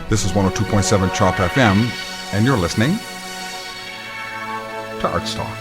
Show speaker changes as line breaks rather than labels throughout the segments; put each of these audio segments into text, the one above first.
This is 102.7 Chop FM, and you're listening to ArtsTalk.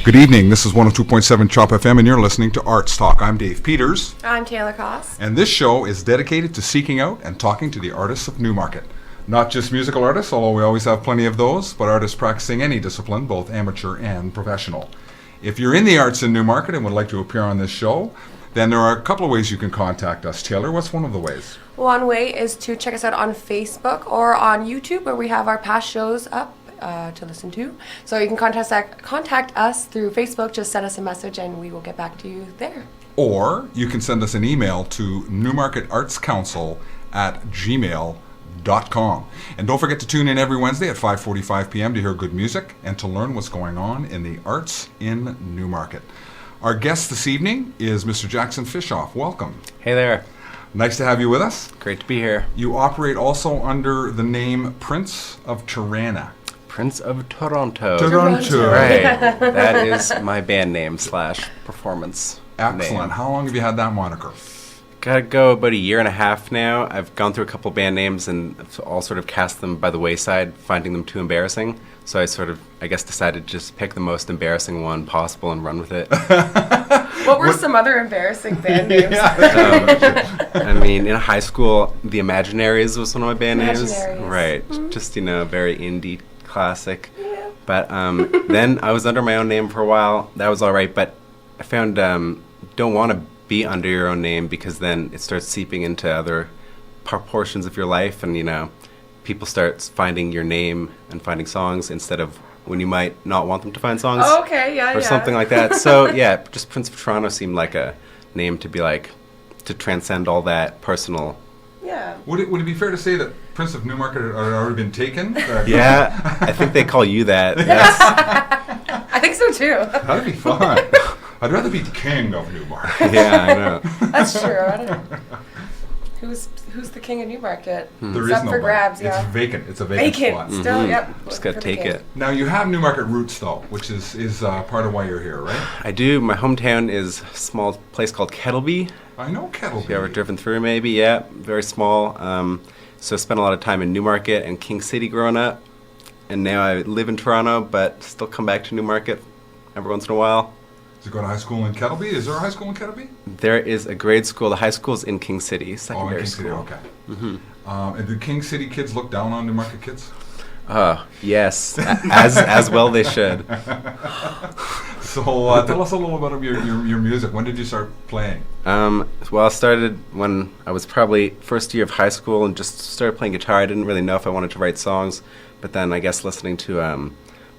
Good evening, this is 102.7 Chop FM and you're listening to ArtsTalk. I'm Dave Peters.
I'm Taylor Koss.
And this show is dedicated to seeking out and talking to the artists of Newmarket. Not just musical artists, although we always have plenty of those, but artists practicing any discipline, both amateur and professional. If you're in the arts in Newmarket and would like to appear on this show, then there are a couple of ways you can contact us. Taylor, what's one of the ways?
One way is to check us out on Facebook or on YouTube, where we have our past shows up to listen to. So you can contact us through Facebook. Just send us a message and we will get back to you there.
Or you can send us an email to newmarketartscouncil@gmail.com. And don't forget to tune in every Wednesday at 5:45 p.m. to hear good music and to learn what's going on in the arts in Newmarket. Our guest this evening is Mr. Jackson Fishauf. Welcome.
Hey there.
Nice to have you with us.
Great to be here.
You operate also under the name Prince of Tirana.
Prince of Toronto.
Toronto.
Right. That is my band name / performance
Excellent.
name.
How long have you had that moniker?
Gotta go about a year and a half now. I've gone through a couple band names and I've all sort of cast them by the wayside, finding them too embarrassing. So I guess decided to just pick the most embarrassing one possible and run with it.
What were some other embarrassing band names?
I mean, in high school, The Imaginaries was one of my band names. Right.
Mm-hmm.
Just, very indie classic.
Yeah.
But then I was under my own name for a while. That was all right. But I found don't want to be under your own name because then it starts seeping into other portions of your life. And, people start finding your name and finding songs instead of when you might not want them to find songs.
Oh, okay, yeah,
or something like that. So, yeah, just Prince of Toronto seemed like a name to be like, to transcend all that personal.
Yeah.
Would it be fair to say that Prince of Newmarket had already been taken?
Yeah, I think they call you that. Yes.
I think so too.
That'd be fun. I'd rather be king of Newmarket.
Yeah, I know.
That's true. I don't know. Who's the king of Newmarket?
There
It's
is
up
no
for grabs, yeah.
It's vacant. It's a vacant spot.
Still, yep.
Just gotta take it.
Now you have Newmarket roots though, which is part of why you're here, right?
I do. My hometown is a small place called Kettleby.
I know Kettleby.
If you ever driven through, maybe, yeah. Very small. So I spent a lot of time in Newmarket and King City growing up. And now I live in Toronto, but still come back to Newmarket every once in a while.
Did you go to high school in Kettleby? Is there a high school in Kettleby?
There is a grade school. The high school's in King City, secondary
King City,
school.
okay. Mm-hmm. And do King City kids look down on Newmarket kids?
Yes, as well they should.
So tell us a little bit of your music. When did you start playing?
Well, I started when I was probably first year of high school and just started playing guitar. I didn't really know if I wanted to write songs, but then I guess listening to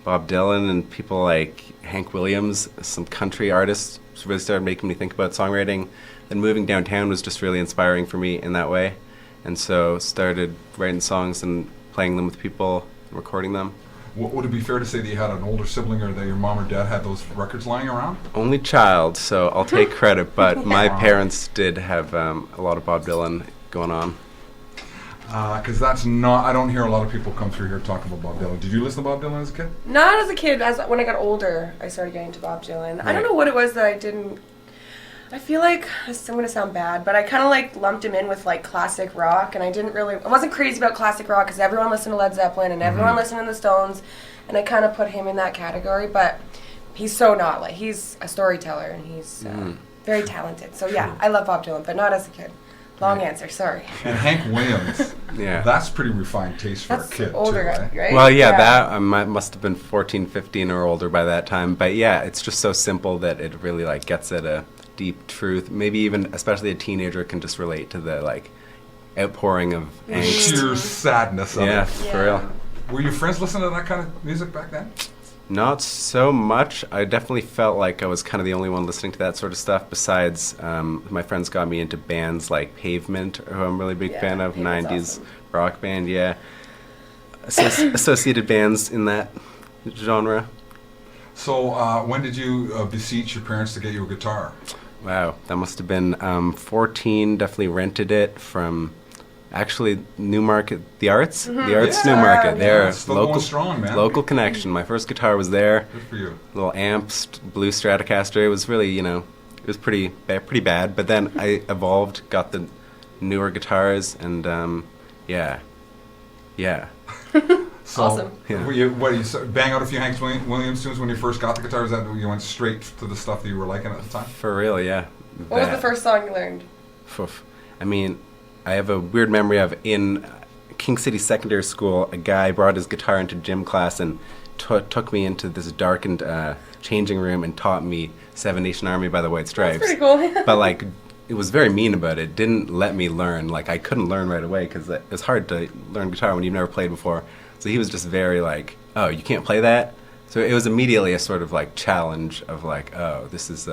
Bob Dylan and people like Hank Williams, some country artists, really started making me think about songwriting. Then moving downtown was just really inspiring for me in that way. And so started writing songs and playing them with people and recording them.
Would it be fair to say that you had an older sibling or that your mom or dad had those records lying around?
Only child, so I'll take credit, but my parents did have a lot of Bob Dylan going on.
Because I don't hear a lot of people come through here talking about Bob Dylan. Did you listen to Bob Dylan as a kid?
Not as a kid. When I got older, I started getting into Bob Dylan. I don't know what it was that I didn't. I feel like I'm going to sound bad, but I kind of lumped him in with classic rock, and I wasn't crazy about classic rock because everyone listened to Led Zeppelin and everyone listened to the Stones, and I kind of put him in that category. But he's so not he's a storyteller and he's very talented. So yeah, I love Bob Dylan, but not as a kid. Long answer, sorry.
And Hank Williams,
yeah,
that's pretty refined taste for a kid,
older
too,
guy, right?
Well, yeah, that I must have been 14, 15 or older by that time. But yeah, it's just so simple that it really gets at a deep truth. Maybe even, especially a teenager, can just relate to the outpouring of angst.
Sheer sadness of it.
Yeah, for real.
Were your friends listening to that kind of music back then?
Not so much. I definitely felt like I was kind of the only one listening to that sort of stuff. Besides, my friends got me into bands like Pavement, who I'm a really big fan of,
Pavement's
90s
awesome.
rock band, yeah. Associated bands in that genre.
So when did you beseech your parents to get you a guitar?
Wow, that must have been 14. Definitely rented it from actually Newmarket, the Arts, the Arts
Yeah.
Newmarket. They're
Still going strong, man.
local connection. My first guitar was there.
Good for you.
Little amps, blue Stratocaster. It was really, it was pretty bad. But then I evolved, got the newer guitars, and yeah.
So,
Awesome.
Yeah.
were you bang out a few Hank Williams tunes when you first got the guitar? Is that you went straight to the stuff that you were liking at the time?
For real, yeah.
What was the first song you learned?
Oof. I mean, I have a weird memory of in King City Secondary School, a guy brought his guitar into gym class and took me into this darkened changing room and taught me Seven Nation Army by the White Stripes.
That's pretty cool.
But like, it was very mean about it. Didn't let me learn. Like, I couldn't learn right away because it's hard to learn guitar when you've never played before. So he was just very like, oh, you can't play that? So it was immediately a sort of like challenge of like, oh, this is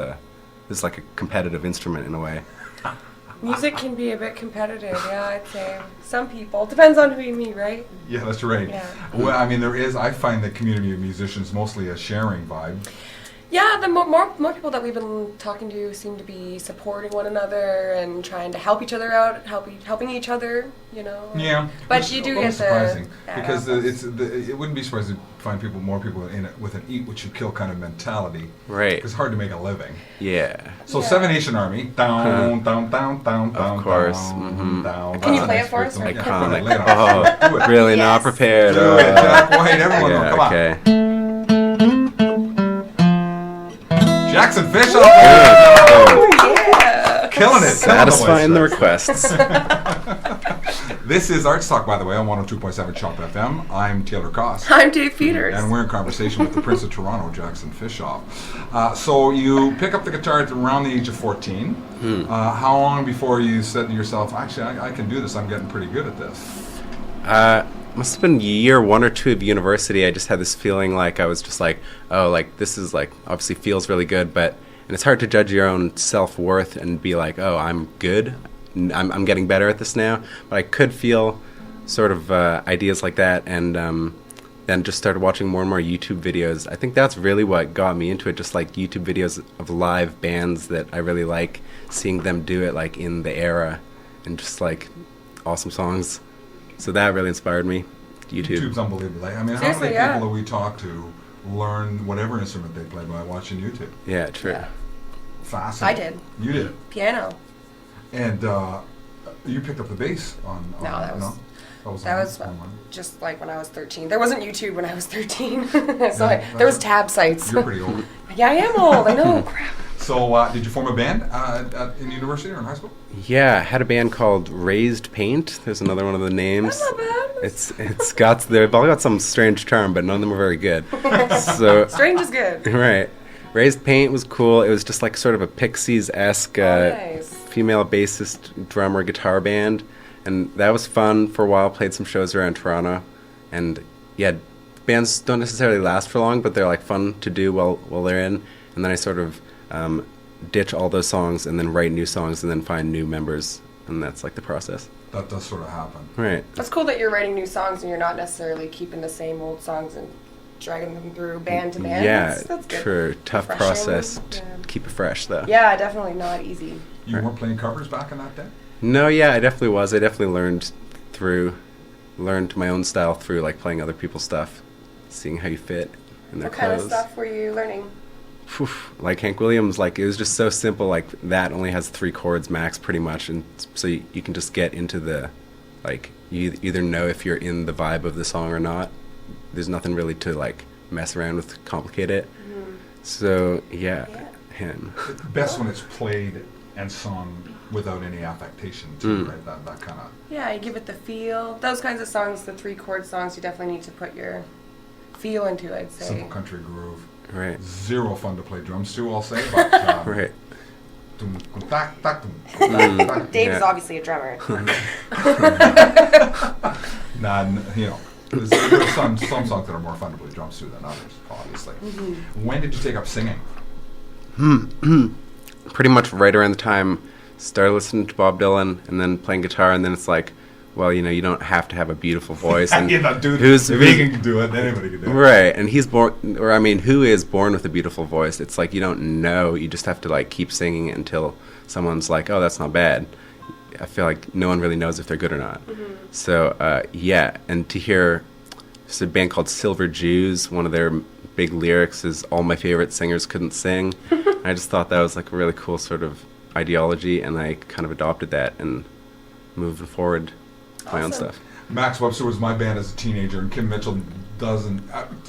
like a competitive instrument in a way.
Music can be a bit competitive, yeah, I'd say. Some people. Depends on who you meet, right?
Yeah, that's right.
Yeah.
Well, I mean, I find the community of musicians mostly a sharing vibe.
Yeah, the more people that we've been talking to seem to be supporting one another and trying to help each other out, helping each other,
Yeah,
But
which
you
is
do
a little
get the
surprising
bad
because
apples.
it wouldn't be surprising to find more people in it with an eat what you kill kind of mentality.
Right.
It's hard to make a living.
Yeah.
So
Yeah.
Seven Nation Army, down, down, down, down, down,
course,
down, down.
Can you
That's
play
a
it
nice
for us,
rhythm.
or-
Yeah,
Iconic.
lay it on. Do it.
Really
Yes.
not prepared.
Do it, Jack White. Everyone,
Yeah,
come on.
okay.
Jackson Fishauf.
Oh, yeah.
Killing it.
Satisfying the
Killing the
requests.
This is ArtsTalk, by the way, on 102.7 Chop FM. I'm Taylor Koss.
I'm Dave Peters.
And we're in conversation with the Prince of Toronto, Jackson Fishauf. So you pick up the guitar at around the age of 14. How long before you said to yourself, actually, I can do this, I'm getting pretty good at this?
Must have been year 1 or 2 of university. I just had this feeling like I was just like, oh, like this is like obviously feels really good, and it's hard to judge your own self-worth and be like, oh, I'm good. I'm getting better at this now. But I could feel sort of ideas like that, and then just started watching more and more YouTube videos. I think that's really what got me into it, just like YouTube videos of live bands that I really like, seeing them do it like in the era and just like awesome songs. So that really inspired me.
YouTube's unbelievable. I mean, how
Seriously,
many
yeah.
people do we talk to learn whatever instrument they play by watching YouTube?
Yeah, true.
Yeah.
Fascinating.
I did.
You did.
Piano.
And you picked up the bass on...
No, that was-
That
was
online.
just like when I was 13. There wasn't YouTube when I was 13. so
Yeah,
there was tab sites.
You're pretty old.
Yeah, I am old. I know. Crap.
So did you form a band in university or in high school?
Yeah, I had a band called Raised Paint. There's another one of the names.
That's not bad.
It's got they've all got some strange charm, but none of them are very good. So
Strange is good.
right, Raised Paint was cool. It was just like sort of a Pixies-esque
Nice.
female bassist, drummer, guitar band, and that was fun for a while. Played some shows around Toronto, and yeah, bands don't necessarily last for long, but they're like fun to do while they're in. And then I sort of ditch all those songs and then write new songs and then find new members, and that's like the process.
That does sort of happen.
Right.
That's cool that you're writing new songs and you're not necessarily keeping the same old songs and dragging them through band to band.
Yeah,
That's good.
true. Tough
Refreshing.
process.
Yeah.
Keep it fresh though.
Yeah, definitely not easy.
You
Right.
weren't playing covers back in that day?
No, yeah, I definitely was. I definitely learned my own style through like playing other people's stuff, seeing how you fit in their
What kind of
clothes.
stuff were you learning?
Phew, like Hank Williams, like it was just so simple. Like that only has 3 chords max, pretty much, and so you can just get into the, like you either know if you're in the vibe of the song or not. There's nothing really to like mess around with, complicate it. So yeah, him.
Best when it's played and sung without any affectation, too, right? That kind of...
Yeah, you give it the feel. Those kinds of songs, the 3-chord songs, you definitely need to put your feel into, I'd say.
simple country groove.
Right.
Zero fun to play drums to, I'll say, but...
Right.
Dave is
Yeah.
obviously a drummer.
You know, There's some songs that are more fun to play drums to than others, obviously. When did you take up singing?
Pretty much right around the time started listening to Bob Dylan and then playing guitar, and then it's like, well, you don't have to have a beautiful voice. And
Dude, if he can do it, anybody can do it.
Right, and who is born with a beautiful voice? It's like you don't know, you just have to like keep singing until someone's like, oh, that's not bad. I feel like no one really knows if they're good or not. So, yeah, and to hear there's a band called Silver Jews, one of their big lyrics is all my favorite singers couldn't sing. I just thought that was like a really cool sort of ideology, and I kind of adopted that and moving forward my own stuff.
Max Webster was my band as a teenager, and Kim Mitchell doesn't.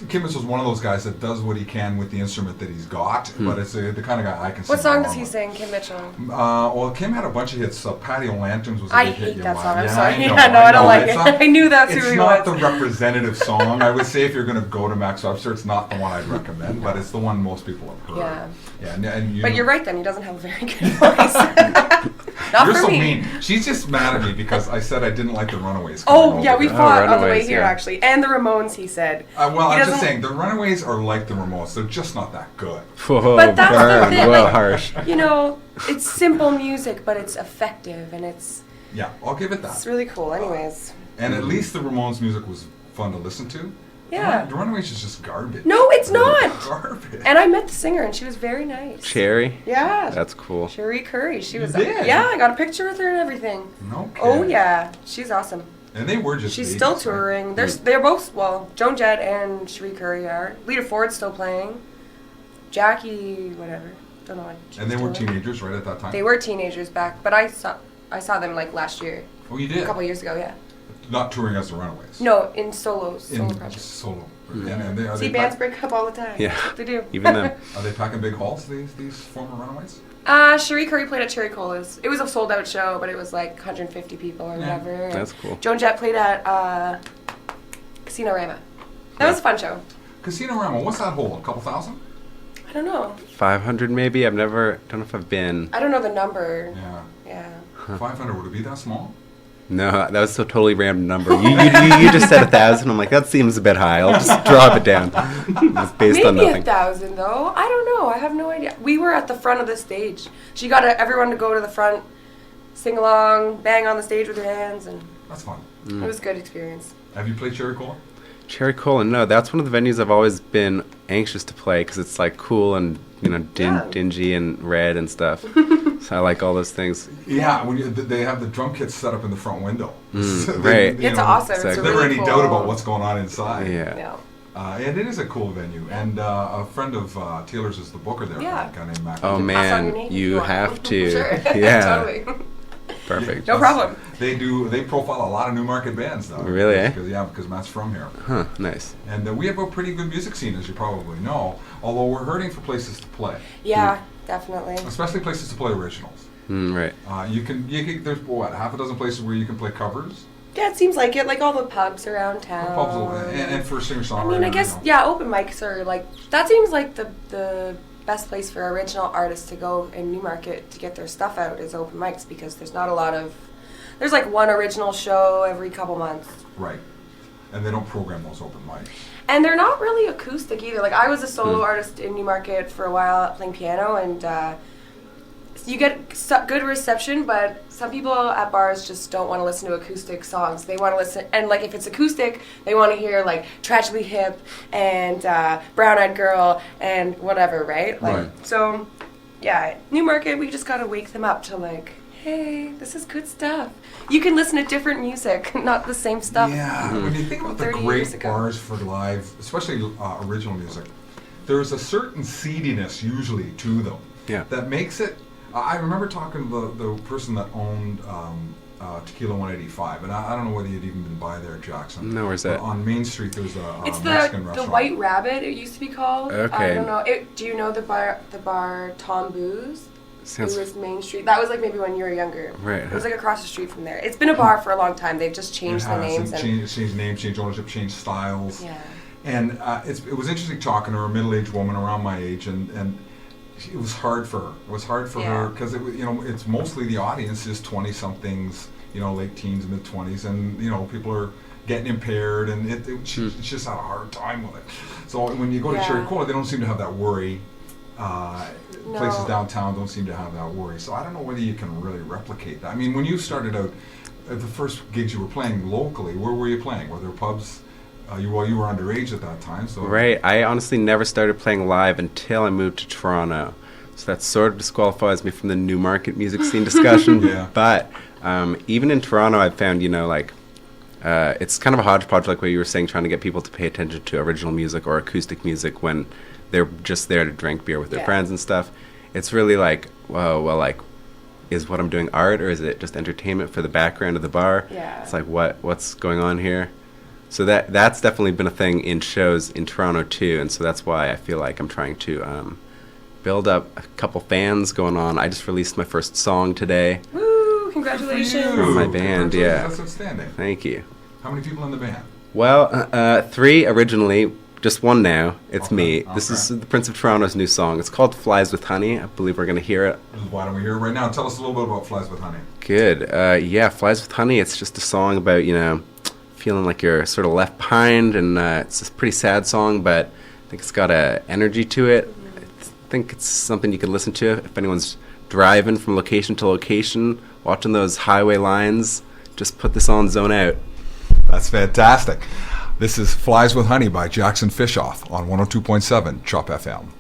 Kim Mitchell's one of those guys that does what he can with the instrument that he's got, but it's the kind of guy I can sing.
What song does
along
he
with.
sing, Kim Mitchell?
Well, Kim had a bunch of hits. Patio Lanterns was a
I
big hit.
hate that song. I'm
Yeah,
sorry.
I know,
Yeah, no, I don't
know.
like
It's
it.
not-
I knew that's who he
It's not
was.
the representative song. I would say if you're going to go to Max Webster, it's not the one I'd recommend, but it's the one most people have heard.
Yeah.
Yeah, and
But you're right then, he doesn't have a very good voice. Not
You're
for
so
me.
mean. She's just mad at me because I said I didn't like the Runaways.
Oh,
coming
yeah,
over
we
there.
fought on the way
Runaways,
here,
yeah.
actually. And the Ramones, he said.
Well,
He
I'm just
doesn't-
saying, the Runaways are like the Ramones. They're just not that good.
Whoa,
But that's the
burn,
thing,
well
like-
harsh.
It's simple music, but it's effective, and it's
Yeah, I'll give it that.
really cool. Anyways.
And at least the Ramones music was fun to listen to.
Yeah.
The Runaways is just garbage.
No, it's not.
Garbage.
And I met the singer, and she was very nice.
Cherry?
Yeah.
That's cool.
Cherie Curry. She was.
did?
Yeah, I got a picture with her and everything.
No
Oh
kidding.
yeah, she's awesome.
And they were just
She's
babies,
still
right?
touring. They're both Joan Jett and Cherie Curry are. Lita Ford's still playing. Jackie, whatever. Don't know what. she's
And they were
doing.
teenagers right at that time?
They were teenagers back, but I saw them like last year,
Oh, you
a
did?
couple years ago. Yeah.
Not touring as the Runaways.
No, in solo
In
projects.
solo. And are
See,
they
bands break up all the time.
Yeah.
That's what they do.
Even them.
Are they packing big halls, these former Runaways?
Cherie Curry played at Cherry Cola's. It was a sold out show, but it was like 150 people or
Yeah.
whatever.
That's cool.
Joan Jett played at Casino Rama. That was a fun show.
Casino Rama, what's that hold? A couple thousand?
I don't know.
500 maybe? Don't know if I've been.
I don't know the number.
Yeah.
Yeah.
500, would it be that small?
No, that was a totally random number. You just said 1,000. I'm like, that seems a bit high. I'll just drop it down. It's based on
Maybe
nothing.
1,000 though. I don't know. I have no idea. We were at the front of the stage. She got everyone to go to the front, sing along, bang on the stage with their hands, and
That's fun.
it was a good experience.
Have you played Cherry Cola?
Cherry Cola, no, that's one of the venues I've always been anxious to play because it's like cool and
Yeah.
dingy and red and stuff. So I like all those things.
Yeah, they have the drum kits set up in the front window. So
right.
It's awesome. It's
exactly.
a
There's never
really
any
cool.
doubt about what's going on inside.
Yeah.
Yeah.
And it is a cool venue. And a friend of Taylor's is the booker there,
Yeah.
a guy named Mac.
Oh,
Pass on
man,
your name if
you
want.
have to.
Sure.
Yeah.
Totally.
Perfect.
No problem.
They profile a lot of Newmarket bands, though.
Really, eh?
Because Matt's from here.
Huh, nice.
And we have a pretty good music scene, as you probably know, although we're hurting for places to play,
Yeah, definitely.
especially places to play originals.
Right.
There's half a dozen places where you can play covers.
Yeah, it seems like it. Like all the pubs around town.
And for singer-songwriter.
I mean, I guess, open mics are like, that seems like the best place for original artists to go in Newmarket to get their stuff out is open mics because there's not a lot of, there's like one original show every couple months.
Right. And they don't program those open mics.
And they're not really acoustic either. Like I was a solo artist in Newmarket for a while playing piano and you get good reception, but some people at bars just don't want to listen to acoustic songs. They want to listen, and like if it's acoustic, they want to hear like Tragically Hip and Brown Eyed Girl and whatever, right? Like,
Right.
So, yeah, Newmarket, we just gotta wake them up to like, hey, this is good stuff. You can listen to different music, not the same stuff.
Yeah, when you think about the
30 years
great
ago.
bars for live, especially original music, there's a certain seediness usually to them
Yeah.
that makes it. I remember talking to the person that owned Tequila 185, and I don't know whether you'd even been by there, Jackson.
No, where's
But
that?
on Main Street, there's a
It's
Mexican
the
restaurant.
White Rabbit. It used to be called. I
Okay.
don't know. Do you know the bar Tom Booze?
Sounds
It was Main Street. That was like maybe when you were younger.
Right.
It was like across the street from there. It's been a bar for a long time. They've just changed the names. And
Changed names, changed ownership, changed styles.
yeah.
And it was interesting talking to her, a middle-aged woman around my age, and it was hard for her. It was hard for her
Yeah.
because it's mostly the audience is 20-somethings, late teens, mid 20s, and people are getting impaired, and it's just had a hard time with it. So when you go to Cherry Cola, they don't seem to have that worry. Places downtown don't seem to have that worry. So I don't know whether you can really replicate that. I mean, when you started out, the first gigs you were playing locally, where were you playing? Were there pubs? You were underage at that time, so
right. I honestly never started playing live until I moved to Toronto. So that sort of disqualifies me from the Newmarket music scene discussion.
Yeah.
But even in Toronto, I've found, it's kind of a hodgepodge, like what you were saying, trying to get people to pay attention to original music or acoustic music when they're just there to drink beer with their friends and stuff. It's really like, is what I'm doing art, or is it just entertainment for the background of the bar?
Yeah.
It's like, what's going on here? So that's definitely been a thing in shows in Toronto too, and so that's why I feel like I'm trying to build up a couple fans going on. I just released my first song today.
Woo! Congratulations!
From my band, yeah.
That's outstanding.
Thank you.
How many people in the band?
Well, 3 originally, just 1 now. It's me.
Okay.
This is the Prince of Toronto's new song. It's called Flies with Honey. I believe we're going to hear it.
Why don't we hear it right now? Tell us a little bit about Flies with Honey.
Good. Flies with Honey, it's just a song about, feeling like you're sort of left behind, and it's a pretty sad song, but I think it's got a energy to it. I think it's something you can listen to if anyone's driving from location to location, watching those highway lines. Just put this on, zone out.
That's fantastic. This is Flies with Honey by Jackson Fishauf on 102.7 Chop FM.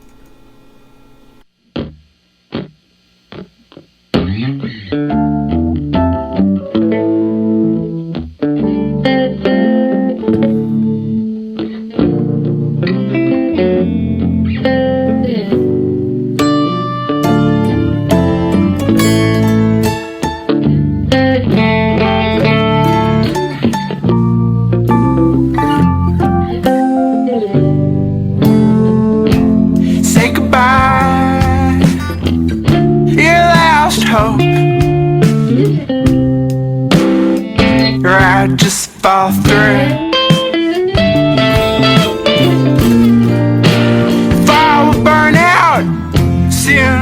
Just fall through. Fire will burn out soon.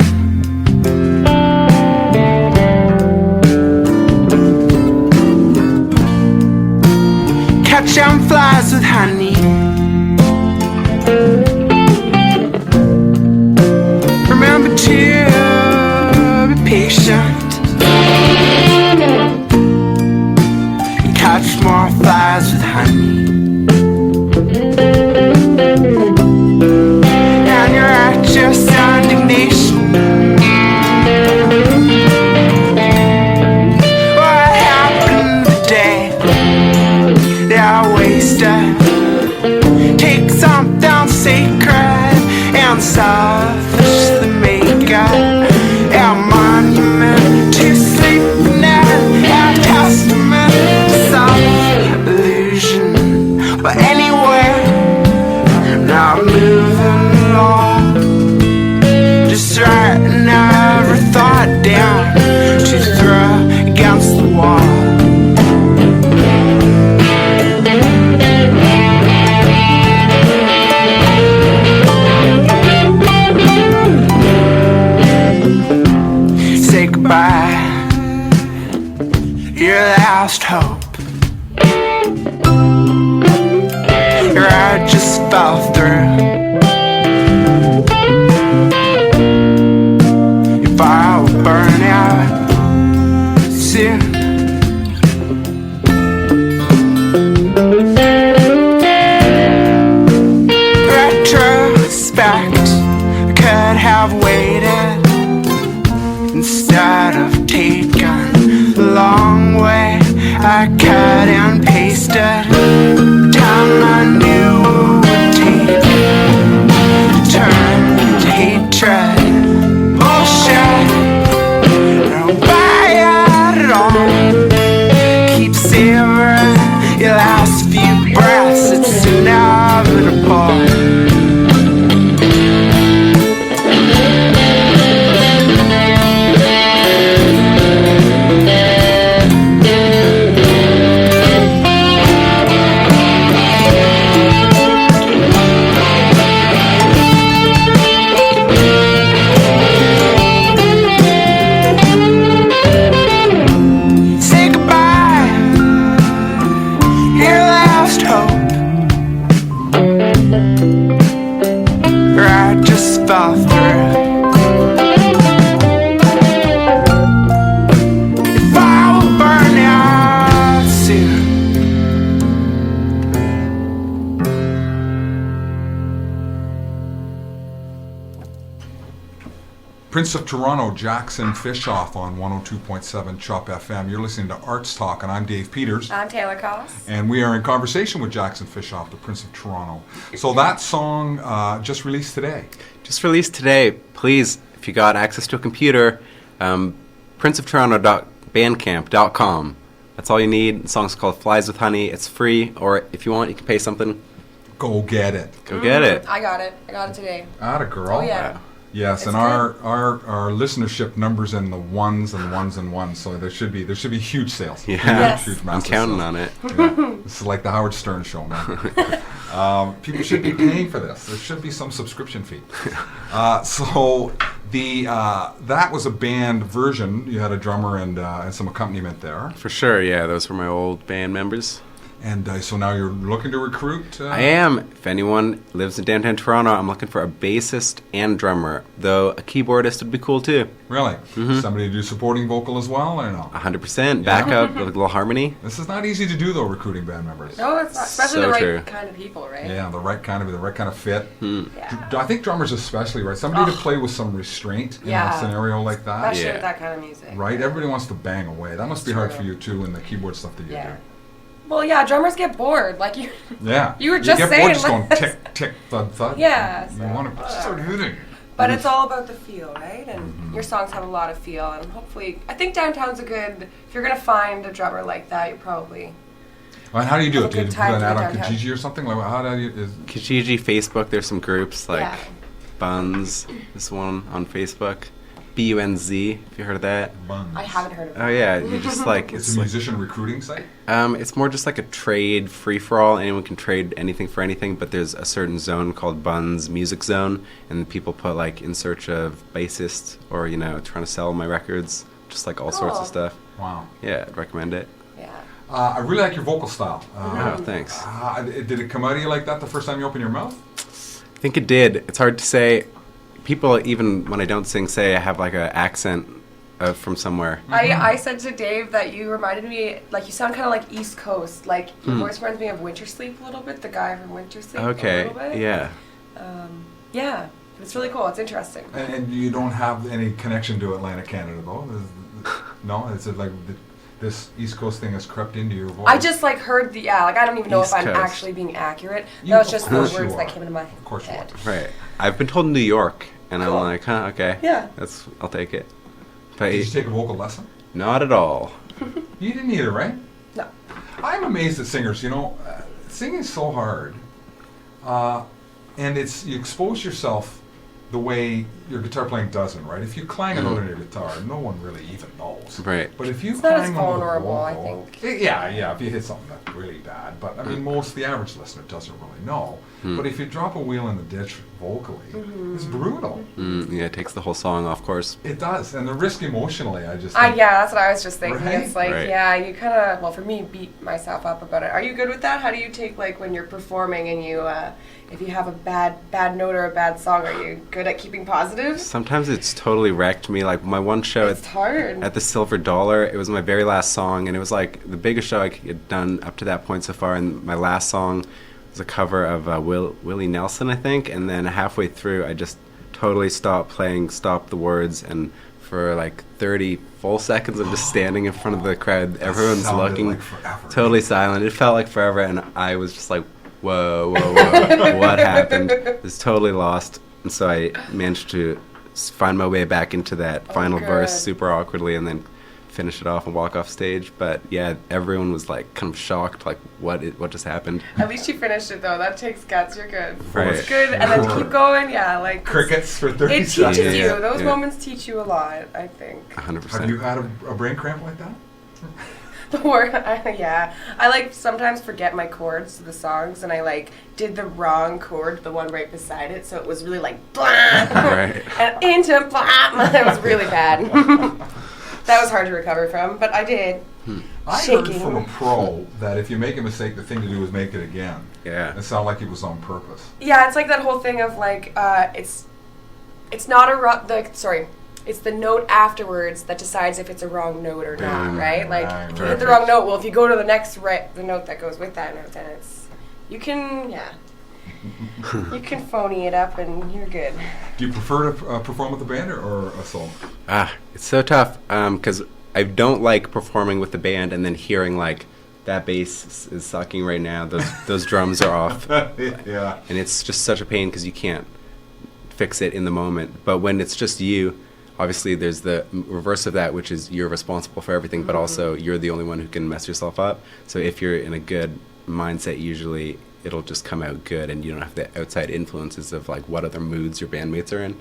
Catch on flies with honey. Remember to be patient. Catch more flies with honey. And you're at your indignation. What happened the day that I wasted? Take something sacred and selfishly make it a monument to sleepiness, a testament illusion. But anyway, now I'm moving along, just writing every thought down to throw against the wall. Say goodbye, your last hope. I just fell through. If I will burn out soon. Retrospect, I could have waited instead of taking the long way. I cut and pasted the time I knew would take to turn to hatred. Bullshit, don't buy it at all. Keep savoring your last few breaths, it's inevitable. Say goodbye.
Prince of Toronto, Jackson Fishauf on 102.7 CHOP FM. You're listening to Arts Talk, and I'm Dave Peters.
I'm Taylor Koss.
And we are in conversation with Jackson Fishauf, the Prince of Toronto. So that song just released today.
Just released today. Please, if you got access to a computer, princeoftoronto.bandcamp.com. That's all you need. The song's called Flies with Honey. It's free, or if you want, you can pay something.
Go get it.
Go get it.
I got it. I got it today.
Atta girl.
Oh, yeah.
Yes,
It's
and
good.
our listenership numbers in the ones and ones and ones, so there should be huge sales.
Yeah.
Yes.
Huge,
I'm
massive
counting
sales.
on it.
Yeah. This is like the Howard Stern show, man. People should be paying for this. There should be some subscription fee. So that was a band version. You had a drummer and some accompaniment there.
For sure, yeah. Those were my old band members.
And so now you're looking to recruit?
I am. If anyone lives in downtown Toronto, I'm looking for a bassist and drummer, though a keyboardist would be cool too.
Really? Somebody to do supporting vocal as well, or no?
100%. Backup with a little harmony.
This is not easy to do, though, recruiting band members.
No, it's not. Especially
So
the right
true.
kind of people, right?
Yeah, the right kind of fit.
Yeah.
I think drummers especially, right? Somebody to play with some restraint in
Yeah.
a scenario like that.
Especially
Yeah.
with that kind of music.
Right? Everybody wants to bang away. That must be hard
True.
for you, too, in the keyboard stuff that you
Yeah.
do.
Well, yeah, drummers get bored. Like you.
Yeah.
You were just
get
saying,
bored just going
let's-
tick, tick, thud, thud.
Yeah,
You
so,
want to start hitting.
But it's all about the feel, right? And your songs have a lot of feel, and hopefully, I think downtown's a good. If you're gonna find a drummer like that, you probably.
And how do you do
Have
it?
a
Do you
good
put
time
an ad
to
on
be downtown.
Kijiji or something? Like, how do you...
Kijiji, Facebook, there's some groups like
Yeah.
Buns, this one on Facebook. BUNZ, if you heard of that.
Buns.
I haven't heard of it.
Oh yeah, you just like
It's
it's
a
like,
musician recruiting site?
it's more just like a trade free for all. Anyone can trade anything for anything, but there's a certain zone called Buns Music Zone, and people put like in search of bassists or trying to sell my records, just like all sorts
Cool.
of stuff.
Wow.
Yeah, I'd recommend it.
Yeah.
I really like your vocal style.
Oh, thanks.
Did it come out of you like that the first time you opened your mouth?
I think it did. It's hard to say. People, even when I don't sing, say I have like an accent from somewhere.
I said to Dave that you reminded me, like you sound kind of like East Coast. Like your voice reminds me of Winter Sleep a little bit, the guy from Winter Sleep.
Okay,
A little bit.
yeah.
Yeah. It's really cool. It's interesting.
And you don't have any connection to Atlantic Canada, though? No? Is it like this East Coast thing has crept into your voice?
I just like heard like I don't even know
East
if I'm
Coast.
actually being accurate.
You-
That was just
of
the
course you
words that
are.
came into my
Of course you
head.
Right. I've been told New York, and
Cool.
I'm like, huh, okay.
Yeah.
I'll take it. But
Did you take a vocal lesson?
not at all.
You didn't either, right?
No.
I'm amazed at singers. Singing is so hard, and you expose yourself the way your guitar playing doesn't. Right? If you clang a note on your guitar, no one really even knows.
Right.
But if you
It's not as
clang on the
vulnerable, I
vocal-
think.
Yeah. If you hit something that's really bad, but I mean, the average listener doesn't really know. But if you drop a wheel in the ditch vocally, it's brutal.
Yeah, it takes the whole song off course.
It does, and the risk emotionally, I just. Think,
Yeah, that's what I was just thinking.
Right?
It's like,
Right.
yeah, you kind of, well, for me, beat myself up about it. Are you good with that? How do you take, like, when you're performing and you, if you have a bad note or a bad song, are you good at keeping positive?
Sometimes it's totally wrecked me. Like my one show
It's hard.
at the Silver Dollar, it was my very last song, and it was like the biggest show I had done up to that point so far. And my last song was a cover of Willie Nelson, I think. And then halfway through, I just totally stopped the words, and for like 30 full seconds, I'm just standing in front of the crowd. Everyone's
sounded
looking,
like forever.
totally silent. It felt like forever, and I was just like, whoa, what happened? I was totally lost. And so I managed to find my way back into that final verse
good.
super awkwardly, and then finish it off and walk off stage. But yeah, everyone was like kind of shocked, like what just happened.
At least you finished it, though. That takes guts. You're good.
Right.
It's good. And then keep going. Yeah, like.
Crickets for 30
It
seconds.
teaches you.
Yeah,
Those
yeah.
moments teach you a lot, I think.
100%.
Have you had a brain cramp like that?
The word, yeah. I like sometimes forget my chords to the songs, and I like did the wrong chord, the one right beside it, so it was really like blah,
Right.
and into blah. That was really bad. That was hard to recover from, but I did.
I
Shaking.
heard from a pro that if you make a mistake, the thing to do is make it again.
Yeah.
It sounded like it was on purpose.
Yeah, it's like that whole thing of like it's not it's the note afterwards that decides if it's a wrong note or not, right? Like,
right,
if you
right.
hit the wrong note, well, if you go to the next the note that goes with that note, then you can, yeah. You can phony it up and you're good.
Do you prefer to perform with a band or a solo?
It's so tough because I don't like performing with the band and then hearing like that bass is sucking right now. Those drums are off.
Yeah.
And it's just such a pain because you can't fix it in the moment. But when it's just you, obviously there's the reverse of that, which is you're responsible for everything, but also you're the only one who can mess yourself up. So if you're in a good mindset, usually it'll just come out good and you don't have the outside influences of like what other moods your bandmates are in.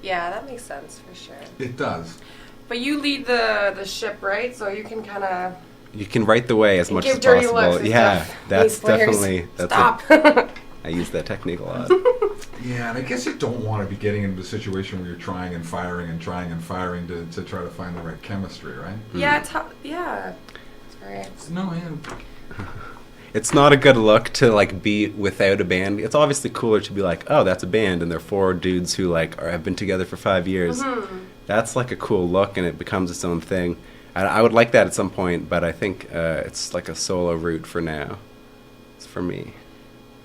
Yeah, that makes sense for sure.
It does.
But you lead the ship, right? So you can kind of
You can write the way as much as
give dirty
possible.
looks and
Yeah,
stuff.
that's
Bass players,
definitely
stop.
I use that technique a lot.
Yeah, and I guess you don't want to be getting into a situation where you're trying and firing to try to find the right chemistry, right?
Yeah, yeah. That's right.
No, yeah.
It's not a good look to like be without a band. It's obviously cooler to be like, oh, that's a band, and they're 4 dudes who like have been together for 5 years. That's like a cool look, and it becomes its own thing. I would like that at some point, but I think it's like a solo route for now. It's for me.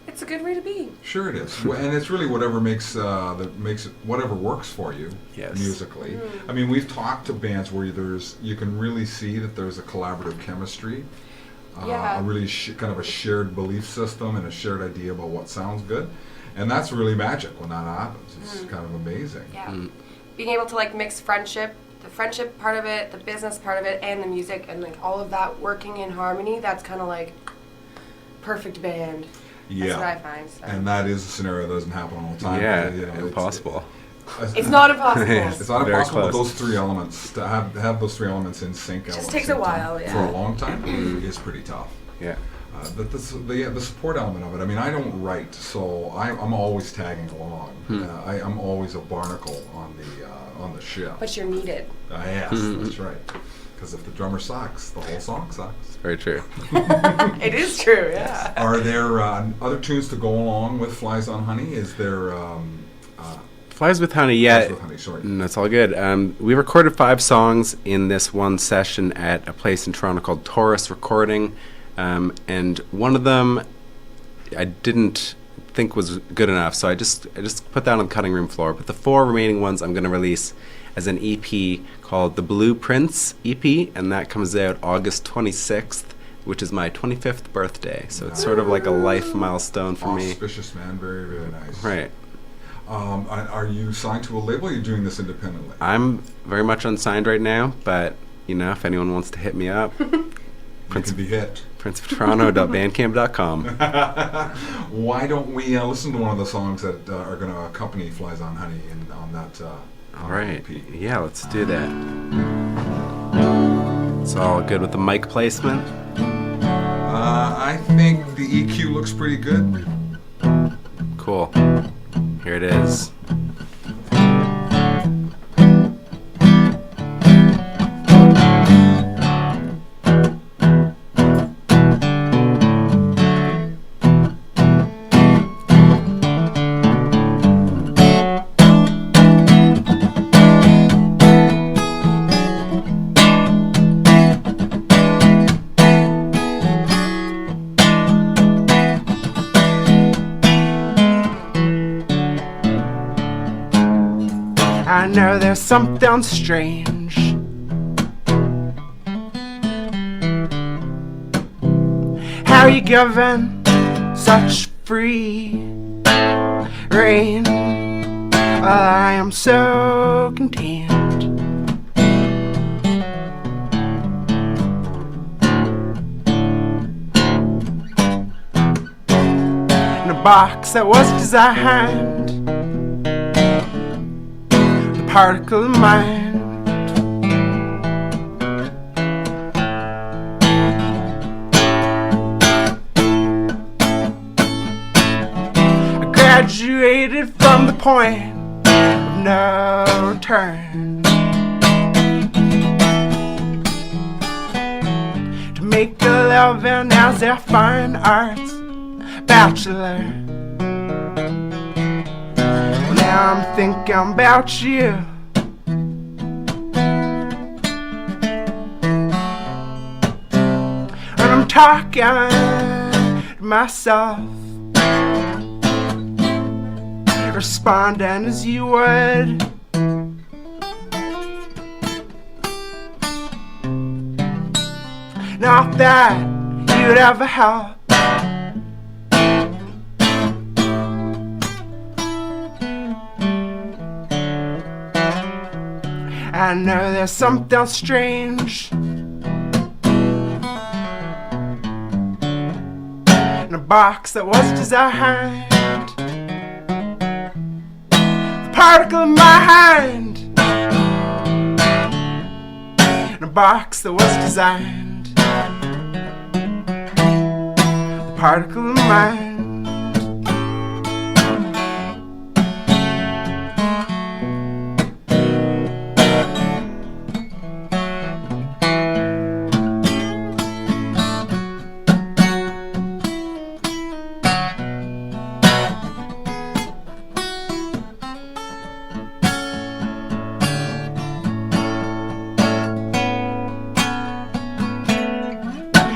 It's a good way to be.
Sure it is, and it's really whatever makes it whatever works for you musically. I mean, we've talked to bands where you can really see that there's a collaborative chemistry, a really kind of a shared belief system and a shared idea about what sounds good, and that's really magic when that happens. It's kind of amazing.
Yeah, being able to like mix friendship, the friendship part of it, the business part of it, and the music, and like all of that working in harmony. That's kind of like perfect band.
Yeah,
that's what I find. So.
And that is a scenario that doesn't happen all the time.
Yeah,
impossible.
It's not impossible.
It's not
Very
impossible with
close.
those 3 elements to have those 3 elements in sync.
It just takes a while,
for a long time. Is pretty tough.
Yeah.
But the support element of it. I mean, I don't write, so I'm always tagging along. I'm always a barnacle on the ship.
But you're needed.
Yes, that's right. Because if the drummer sucks, the whole song sucks.
Very true.
It is true, yeah.
Are there other tunes to go along with Flies on Honey? Is there...
Flies with Honey, yeah.
Flies with Honey, sorry.
That's all good. We recorded 5 songs in this one session at a place in Toronto called Taurus Recording. And one of them I didn't think was good enough, so I just put that on the cutting room floor. But the 4 remaining ones I'm going to release as an EP called the Blueprints EP, and that comes out August 26th, which is my 25th birthday. So it's sort of like a life milestone for me.
Auspicious, man. Very, very nice.
Right.
Are you signed to a label, or are you doing this independently?
I'm very much unsigned right now, but, you know, if anyone wants to hit me up,
You can be hit.
princeoftoronto.bandcamp.com.
Why don't we listen to one of the songs that are going to accompany Flies on Honey on that
All right.
EP?
Yeah, let's do that. It's all good with the mic placement.
I think the EQ looks pretty good.
Cool. Here it is.
I know there's something strange. How you giving such free rein? I am so content. In a box that was designed, the particle of mind. I graduated from the point of no return to make a living as a fine arts bachelor. Now I'm thinking about you. And I'm talking to myself responding as you would. Not that you'd ever help. I know there's something strange in a box that was designed. The particle in my hand in a box that was designed. The particle in my hand.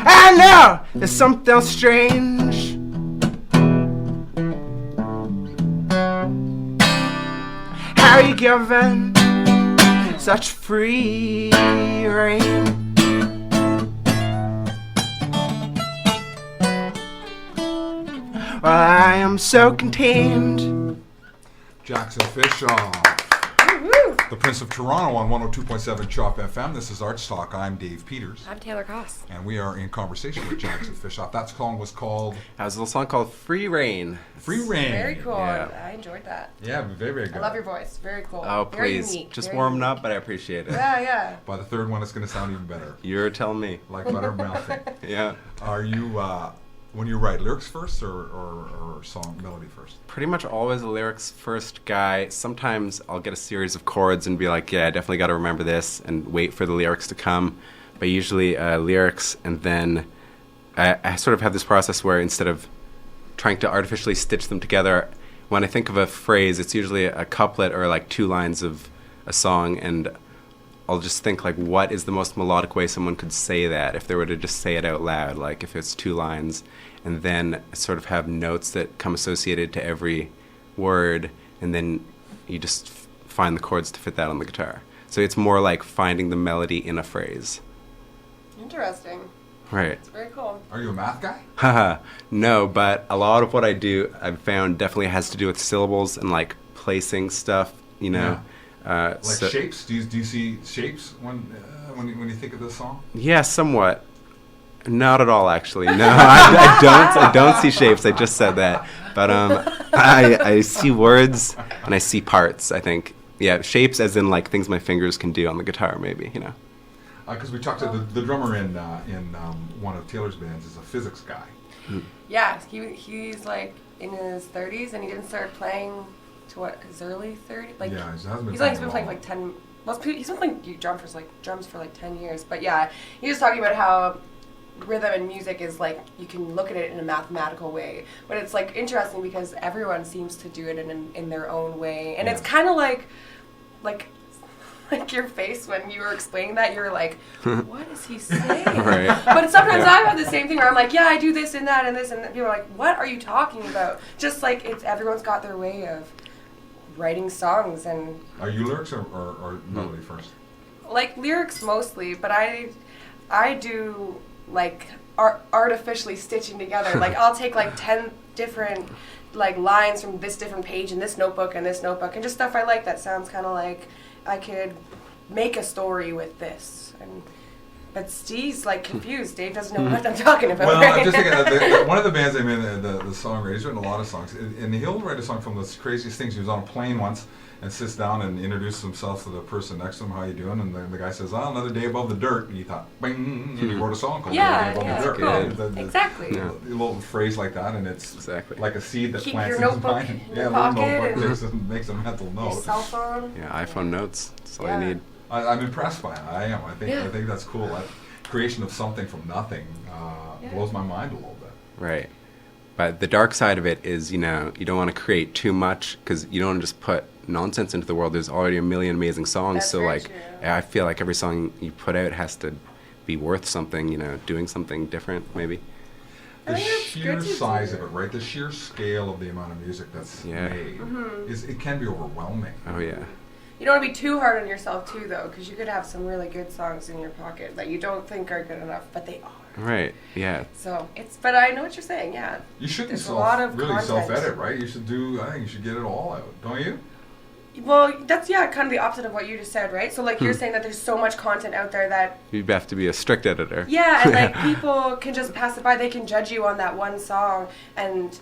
I know there's something strange how you given such free rein. Well, I am so contained.
Jackson Fishauf, the Prince of Toronto on 102.7 Chop FM. This is ArtsTalk. I'm Dave Peters.
I'm Taylor Koss.
And we are in conversation with Jackson Fishauf. That song was called
That was a little song called Free Reign.
Free Reign.
Very cool.
Yeah.
I enjoyed that.
Yeah, very, very good.
I love your voice. Very cool.
Oh,
Very
please.
unique.
Just
Very
warming
unique.
up, but I appreciate it.
Yeah, yeah.
By the third one, it's going to sound even better.
You're telling me.
Like butter melting.
Yeah.
Are you, when you write lyrics first or song melody first?
Pretty much always a lyrics first guy. Sometimes I'll get a series of chords and be like, yeah, I definitely got to remember this and wait for the lyrics to come. But usually lyrics, and then I sort of have this process where instead of trying to artificially stitch them together, when I think of a phrase, it's usually a couplet or like 2 lines of a song, and I'll just think like, what is the most melodic way someone could say that if they were to just say it out loud, like if it's 2 lines, and then sort of have notes that come associated to every word, and then you just find the chords to fit that on the guitar. So it's more like finding the melody in a phrase.
Interesting.
Right.
It's very cool.
Are you a math guy?
Haha, no, but a lot of what I do, I've found definitely has to do with syllables and like placing stuff, you know.
Like shapes? Do you see shapes when you think of this song?
Yeah, somewhat. Not at all, actually. No, I don't see shapes. I just said that, but I see words and I see parts. I think, yeah, shapes as in like things my fingers can do on the guitar, maybe, you know.
Because we talked to the drummer in one of Taylor's bands is a physics guy.
Yeah, he's like in his 30s and he didn't start playing to what, his early 30s? Like,
yeah, he hasn't been.
He's been playing for like 10. Well, he's been playing drums for like 10 years. But yeah, he was talking about how rhythm and music is like, you can look at it in a mathematical way, but it's like interesting because everyone seems to do it in their own way, and it's kind of like your face when you were explaining that, you're like, what is he saying?
Right.
But sometimes I have the same thing where I'm like, yeah, I do this and that and this, and people are like, what are you talking about? Just like everyone's got their way of writing songs. And
are you lyrics or melody first?
Like lyrics mostly, but I do like artificially stitching together. Like I'll take like 10 different like lines from this different page in this notebook and just stuff I like that sounds kind of like I could make a story with this. But Steve's like confused. Dave doesn't know what I'm talking about.
Well,
right?
I'm just thinking, one of the bands I'm in, the songwriter, he's written a lot of songs, and he'll write a song from the craziest things. He was on a plane once and sits down and introduces himself to the person next to him. How you doing? And the guy says, "Oh, another day above the dirt." And he thought, "Bing!" And he wrote a song called "Another Day Above the Dirt."
Cool. Exactly.
A little phrase like that, and it's
Exactly.
like a seed that
Keep
plants
your
in his
notebook
mind.
in your
A little
pocket
notebook makes a mental
Your
note.
cell phone.
Yeah, iPhone notes. That's all
Yeah.
I need.
I'm impressed by it. I am. I
Yeah.
think that's cool. That creation of something from nothing blows my mind a little bit.
Right. But the dark side of it is, you know, you don't want to create too much because you don't want to just put nonsense into the world. There's already a million amazing songs.
That's
so,
very
like,
true.
I feel like every song you put out has to be worth something, you know, doing something different, maybe.
the
I think it's
sheer
good to
size
do.
of it, right? The sheer scale of the amount of music that's
Yeah.
made it can be overwhelming.
Oh yeah.
You don't want to be too hard on yourself too, though, because you could have some really good songs in your pocket that you don't think are good enough, but they are.
Right. Yeah.
So but I know what you're saying. Yeah.
You shouldn't
There's a lot of
really
content.
self-edit, right? I think you should get it all out, don't you?
Well, that's kind of the opposite of what you just said, right? So like you're saying that there's so much content out there that
You have to be a strict editor.
yeah, and like people can just pass it by. They can judge you on that one song, and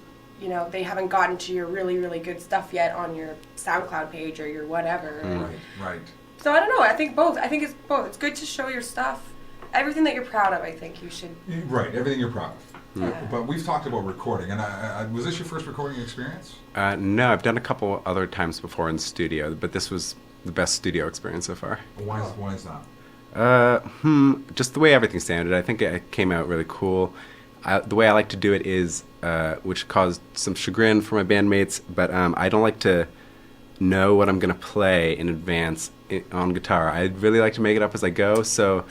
they haven't gotten to your really really good stuff yet on your SoundCloud page or your whatever.
Right.
So I don't know. I think both. I think it's both. It's good to show your stuff, everything that you're proud of. I think you should.
Right, everything you're proud of.
Yeah.
But we've talked about recording, and was this your first recording experience?
No, I've done a couple other times before in studio, but this was the best studio experience so far.
Why is that?
Just the way everything sounded. I think it came out really cool. The way I like to do it is, which caused some chagrin for my bandmates, but I don't like to know what I'm going to play in advance on guitar. I really like to make it up as I go, so...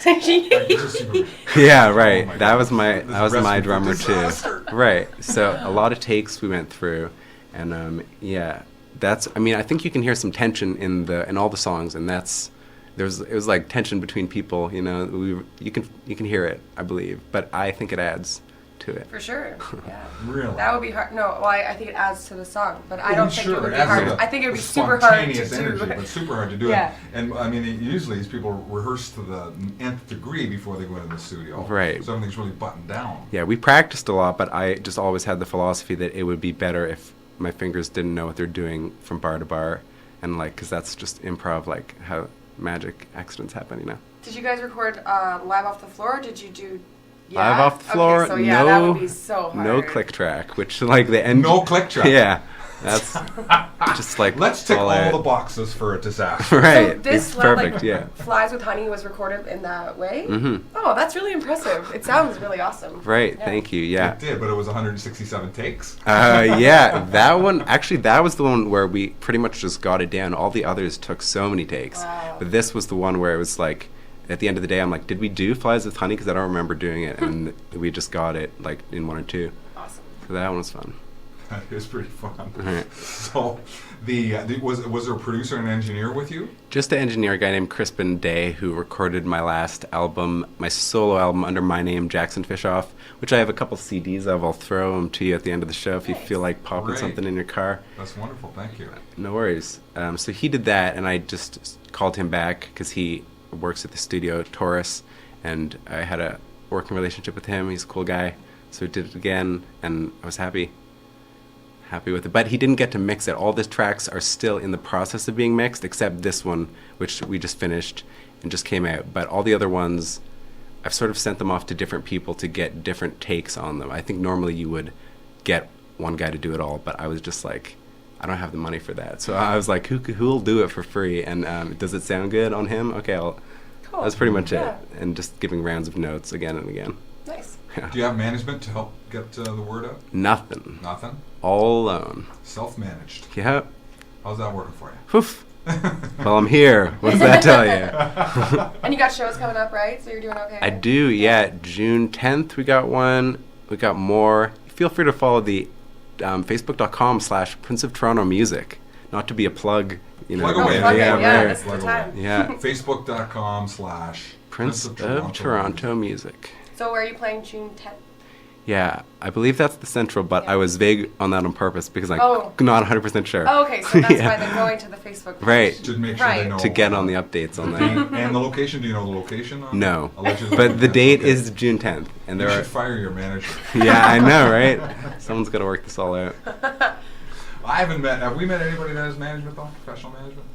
Yeah, right.
Oh
that was my
recipe for
drummer
disaster.
too. Right. So a lot of takes we went through, and yeah, that's. I mean, I think you can hear some tension in all the songs, and it was like tension between people. You can hear it, I believe, but I think it adds to it.
For sure. Yeah.
Really?
That would be hard. No, well, I think it adds to the song, but I don't think it would be
adds
hard.
to
I think it would be
the
super hard to
spontaneous energy,
do.
but super hard to do
Yeah.
it. And I mean, usually these people rehearse to the nth degree before they go into the studio.
Right.
So everything's really buttoned down.
Yeah, we practiced a lot, but I just always had the philosophy that it would be better if my fingers didn't know what they're doing from bar to bar, and because that's just improv, like how magic accidents happen.
Did you guys record live off the floor? Or did you do? Yeah?
Live off the floor,
Okay, so yeah, that would be so hard.
no click track, which the end.
No click track.
Yeah, that's just
Let's tick all
out.
the boxes for a disaster.
Right,
So this
it's perfect. Yeah.
Flies with Honey was recorded in that way.
Mm-hmm.
Oh, that's really impressive. It sounds really awesome.
Right.
Yeah.
Thank you. Yeah.
It did, but it was 167 takes.
Yeah, that one, actually, that was the one where we pretty much just got it down. All the others took so many takes.
Wow.
But this was the one where it was like, at the end of the day, I'm like, did we do Flies with Honey? Because I don't remember doing it. And we just got it, in one or two.
Awesome.
So that one was fun.
It was pretty fun.
Right.
So, was there a producer and engineer with you?
Just an engineer, a guy named Crispin Day, who recorded my last album, my solo album under my name, Jackson Fishauf, which I have a couple CDs of. I'll throw them to you at the end of the show if you feel like popping
Great.
something in your car.
That's wonderful. Thank you.
No worries. So he did that, and I just called him back because he works at the studio, Taurus, and I had a working relationship with him. He's a cool guy. So we did it again, and I was happy with it. But he didn't get to mix it. All the tracks are still in the process of being mixed, except this one, which we just finished and just came out. But all the other ones, I've sort of sent them off to different people to get different takes on them. I think normally you would get one guy to do it all, but I was just like, I don't have the money for that. So I was like, who'll do it for free? And does it sound good on him? Okay,
Cool.
that's pretty much
Yeah.
it. And just giving rounds of notes again and again.
Nice.
Do you have management to help get the word out?
Nothing.
Nothing?
All alone.
Self-managed.
Yeah.
How's that working for you?
Poof. Well, I'm here. What does that tell you?
And you got shows coming up, right? So you're doing okay?
I do, yeah. June 10th, we got one. We got more. Feel free to follow the facebook.com/Prince of Toronto Music. Not to be a plug,
Plug away.
Plug it.
yeah,
Yeah,
right.
this is the time.
Yeah.
Facebook.com/Prince
of Toronto Music.
So where are you playing June 10th?
Yeah, I believe that's the Central, but
Yeah.
I was vague on that on purpose because I'm
Oh.
not 100% sure.
Oh, okay. So that's
Yeah.
why they're going to the Facebook page.
Right.
To make sure
Right.
they know.
To get on the updates on that.
And the location, do you know the location?
No.
Allegedly?
But the date
Okay.
is June 10th. And
You
there
should
are.
fire your manager.
Yeah, I know, right? Someone's got to work this all out.
Have we met anybody that has management though? Professional management?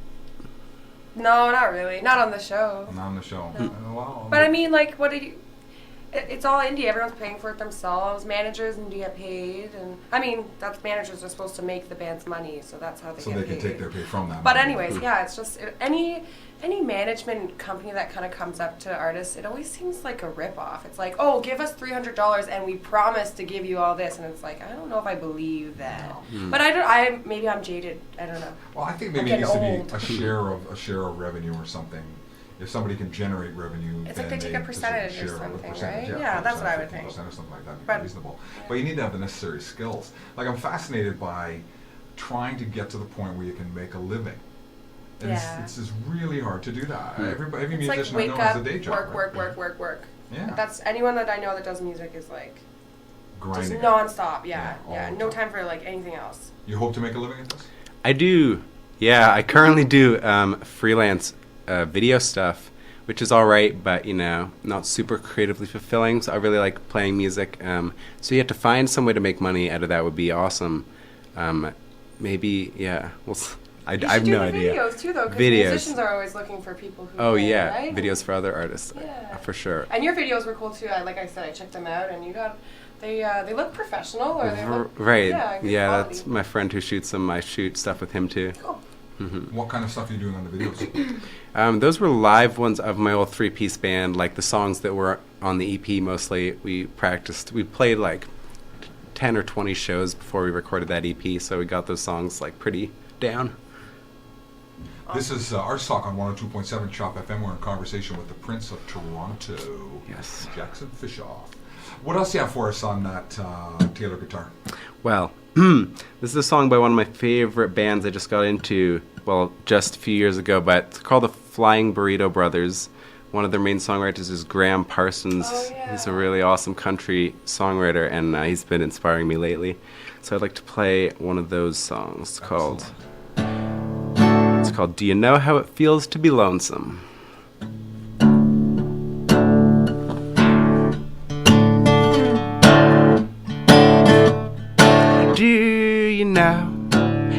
No, not really. Not on the show.
Not on the show. Wow.
But I mean, like, what do you... It's all indie. Everyone's paying for it themselves. Managers and do get paid, and I mean, that's managers are supposed to make the band's money, so that's how they
so
get
they
paid.
can take their pay from that.
But
money.
anyways, yeah, it's just any management company that kind of comes up to artists, it always seems like a ripoff. It's like, oh, give us $300 and we promise to give you all this, and it's like, I don't know if I believe that.
No.
But maybe I'm jaded. I don't know.
Well, I think
I'm
maybe it needs
getting
to be
old.
a share of revenue or something. if somebody can generate revenue,
It's
then
like they take a percentage or
share a
something,
percentage.
right? Yeah, that's what I would
50%
think.
or something like that would be
But-
reasonable. But you need to have the necessary skills. Like, I'm fascinated by trying to get to the point where you can make a living. And
Yeah.
it's just really hard to do that. Every
It's like
musician I
wake
know
up,
has a day job.
work,
right?
work.
Yeah.
That's anyone that I know that does music is like just
Grinding.
nonstop. Yeah,
all
yeah.
the
No
time.
time for like anything else.
You hope to make a living at this?
I do. Yeah, I currently do freelance video stuff, which is all right, but not super creatively fulfilling. So I really like playing music. So you have to find some way to make money out of that would be awesome. Maybe, yeah. I
You
have
should do
no
the
idea.
videos too, though, because
Videos.
musicians are always looking for people who.
Oh
can,
yeah,
right?
videos for other artists.
Yeah.
For sure.
And your videos were cool too. Like I said, I checked them out, and they look professional, or they look
Right.
Yeah, good
Yeah,
quality.
that's my friend who shoots them. I shoot stuff with him too.
Cool.
What kind of stuff are you doing on the videos?
Those were live ones of my old 3-piece band, like the songs that were on the EP mostly. We played like 10 or 20 shows before we recorded that EP, so we got those songs like pretty down.
This is ArtsTalk on 102.7 Chop FM. We're in conversation with the Prince of Toronto,
Yes.
Jackson Fishauf. What else do you have for us on that Taylor guitar?
Well, this is a song by one of my favorite bands I just got into, just a few years ago, but it's called the Flying Burrito Brothers. One of their main songwriters is Graham Parsons.
Oh, yeah.
He's a really awesome country songwriter, and he's been inspiring me lately. So I'd like to play one of those songs called Do You Know How It Feels to Be Lonesome? Do you know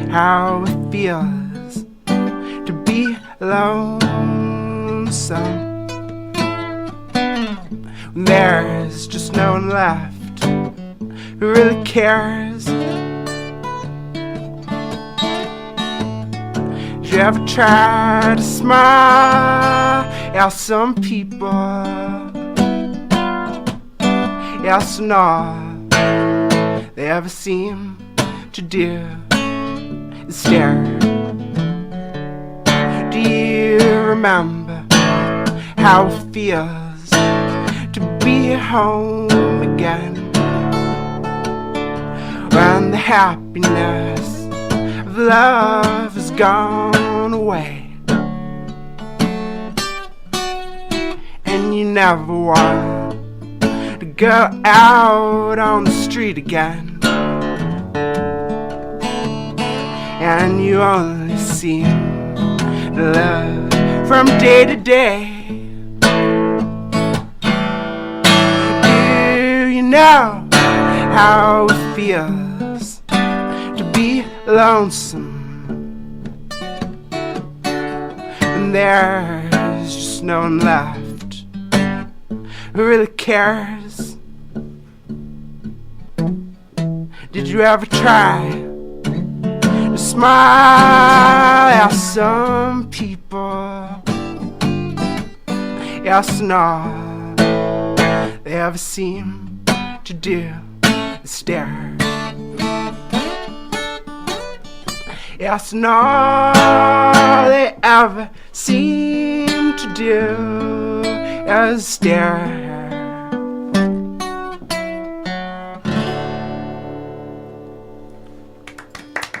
how it feels to be lonesome? When there's just no one left who really cares. Did you ever try to smile at some people? Yes and all they ever seem to do is stare. Do you remember how it feels to be home again? When the happiness of love has gone away, and you never want to go out on the street again, and you only seem to live from day to day. Do you know how it feels to be lonesome? And there's just no one left who really cares. Did you ever try to smile at some people? Yes and all they ever seem to do is stare. Yes and all they ever seem to do is stare.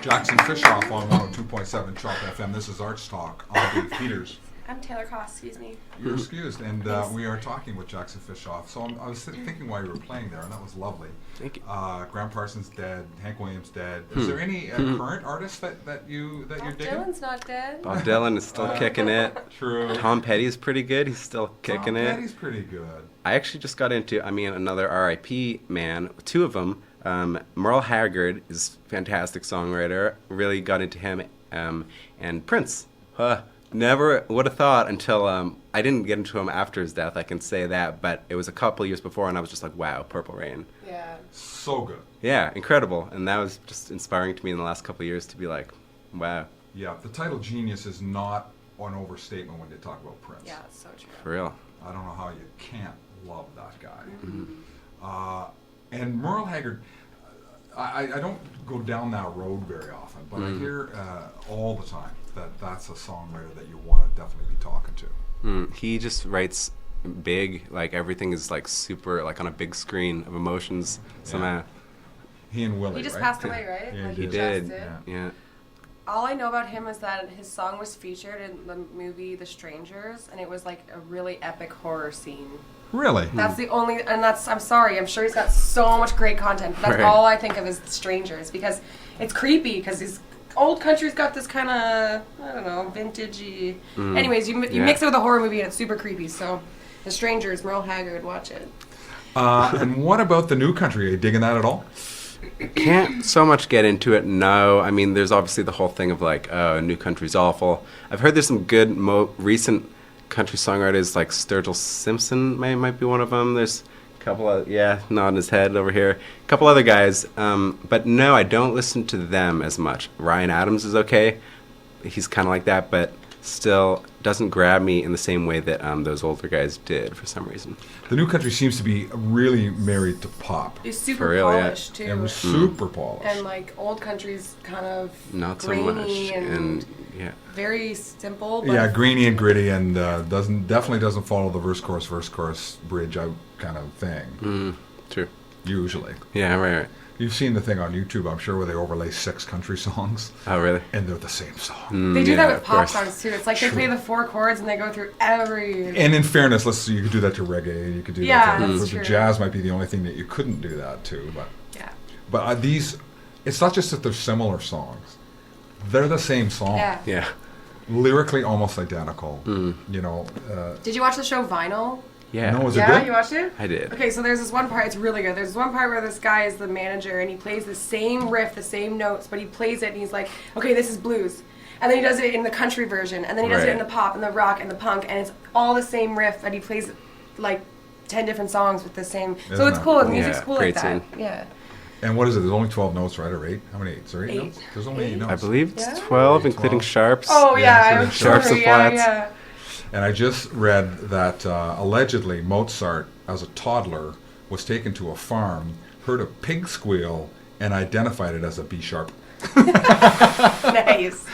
Jackson Fishauf on 102.7 Chop FM. This is ArtsTalk. I'm Dave Peters.
I'm Taylor Koss, excuse me.
You're excused, and we are talking with Jackson Fishauf. So I was thinking why you were playing there, and that was lovely.
Thank you.
Graham Parsons dead, Hank Williams dead. Is there any current artists that you're
Bob
digging?
Dylan's not dead.
Bob Dylan is still kicking it.
True.
Tom Petty's pretty good. He's still kicking it.
Petty's pretty good.
I actually just got into, another R.I.P. man, two of them. Merle Haggard is a fantastic songwriter. Really got into him. And Prince. Never would have thought until I didn't get into him after his death, I can say that. But it was a couple years before, and I was just like, wow, Purple Rain.
Yeah.
So good.
Yeah, incredible. And that was just inspiring to me in the last couple of years to be like, wow,
Yeah, the title genius is not an overstatement when you talk about Prince.
Yeah, it's so true.
for real.
I don't know how you can't love that guy. And Merle Haggard, I don't go down that road very often, but I hear all the time that that's a songwriter that you want to definitely be talking to.
He just writes big, like everything is like super, like on a big screen of emotions somehow.
He and Willie,
He just
right?
passed away, right?
Yeah,
Like,
he
He
just
did. Yeah.
All I know about him is that his song was featured in the movie The Strangers, and it was like a really epic horror scene.
Really?
That's the only, and that's, I'm sorry, I'm sure he's got so much great content, but that's
Right.
all I think of is The Strangers, because it's creepy, because his old country's got this kind of, I don't know, vintagey. Anyways, you mix it with a horror movie and it's super creepy, so The Strangers, Merle Haggard, watch it.
And what about the new country? Are you digging that at all?
Can't so much get into it, no. I mean, there's obviously the whole thing of like, oh, new country's awful. I've heard there's some good recent country songwriters, like Sturgill Simpson might be one of them. There's a couple of, nodding his head over here. A couple other guys. But no, I don't listen to them as much. Ryan Adams is okay. He's kind of like that, but still doesn't grab me in the same way that those older guys did for some reason.
The new country seems to be really married to pop.
It's super
For real, yeah.
polished, too.
It was super polished.
And like old country's kind of
Not so
grainy
much.
and
Yeah.
very simple. But
Yeah, greeny and gritty, and definitely doesn't follow the verse chorus bridge out kind of thing.
True.
Usually,
Yeah, right.
you've seen the thing on YouTube, I'm sure, where they overlay 6 country songs,
Oh, really?
and they're the same song.
they do
yeah,
that with
of
pop
course.
songs too. It's like they play the 4 chords and they go through every.
And in fairness, you could do that to reggae, you could do
Yeah,
that to
that's
the
true.
jazz. Might be the only thing that you couldn't do that to, but
Yeah.
these, it's not just that they're similar songs; they're the same song,
Yeah.
Yeah.
lyrically almost identical. You know,
Did you watch the show Vinyl?
Yeah.
No, was it
Yeah,
good?
you watched it?
I did.
Okay, so there's this one part, it's really good. There's this one part where this guy is the manager and he plays the same riff, the same notes, but he plays it and he's like, okay, this is blues. And then he does it in the country version, and then he does it in
Right.
the pop and the rock and the punk, and it's all the same riff, and he plays like 10 different songs with the same. So
Isn't
it's
that
cool, the
cool?
music's
Yeah,
cool like
great
that.
scene.
Yeah.
And what is it? There's only 12 notes, right, or 8? How many 8? Is there 8
8.
notes? There's only 8 notes.
I believe it's
Yeah.
12,
12.
including sharps.
Oh,
Yeah,
yeah,
including
I'm
sharps
sure,
and
yeah,
flats.
yeah.
And I just read that allegedly Mozart, as a toddler, was taken to a farm, heard a pig squeal, and identified it as a B sharp.
Nice.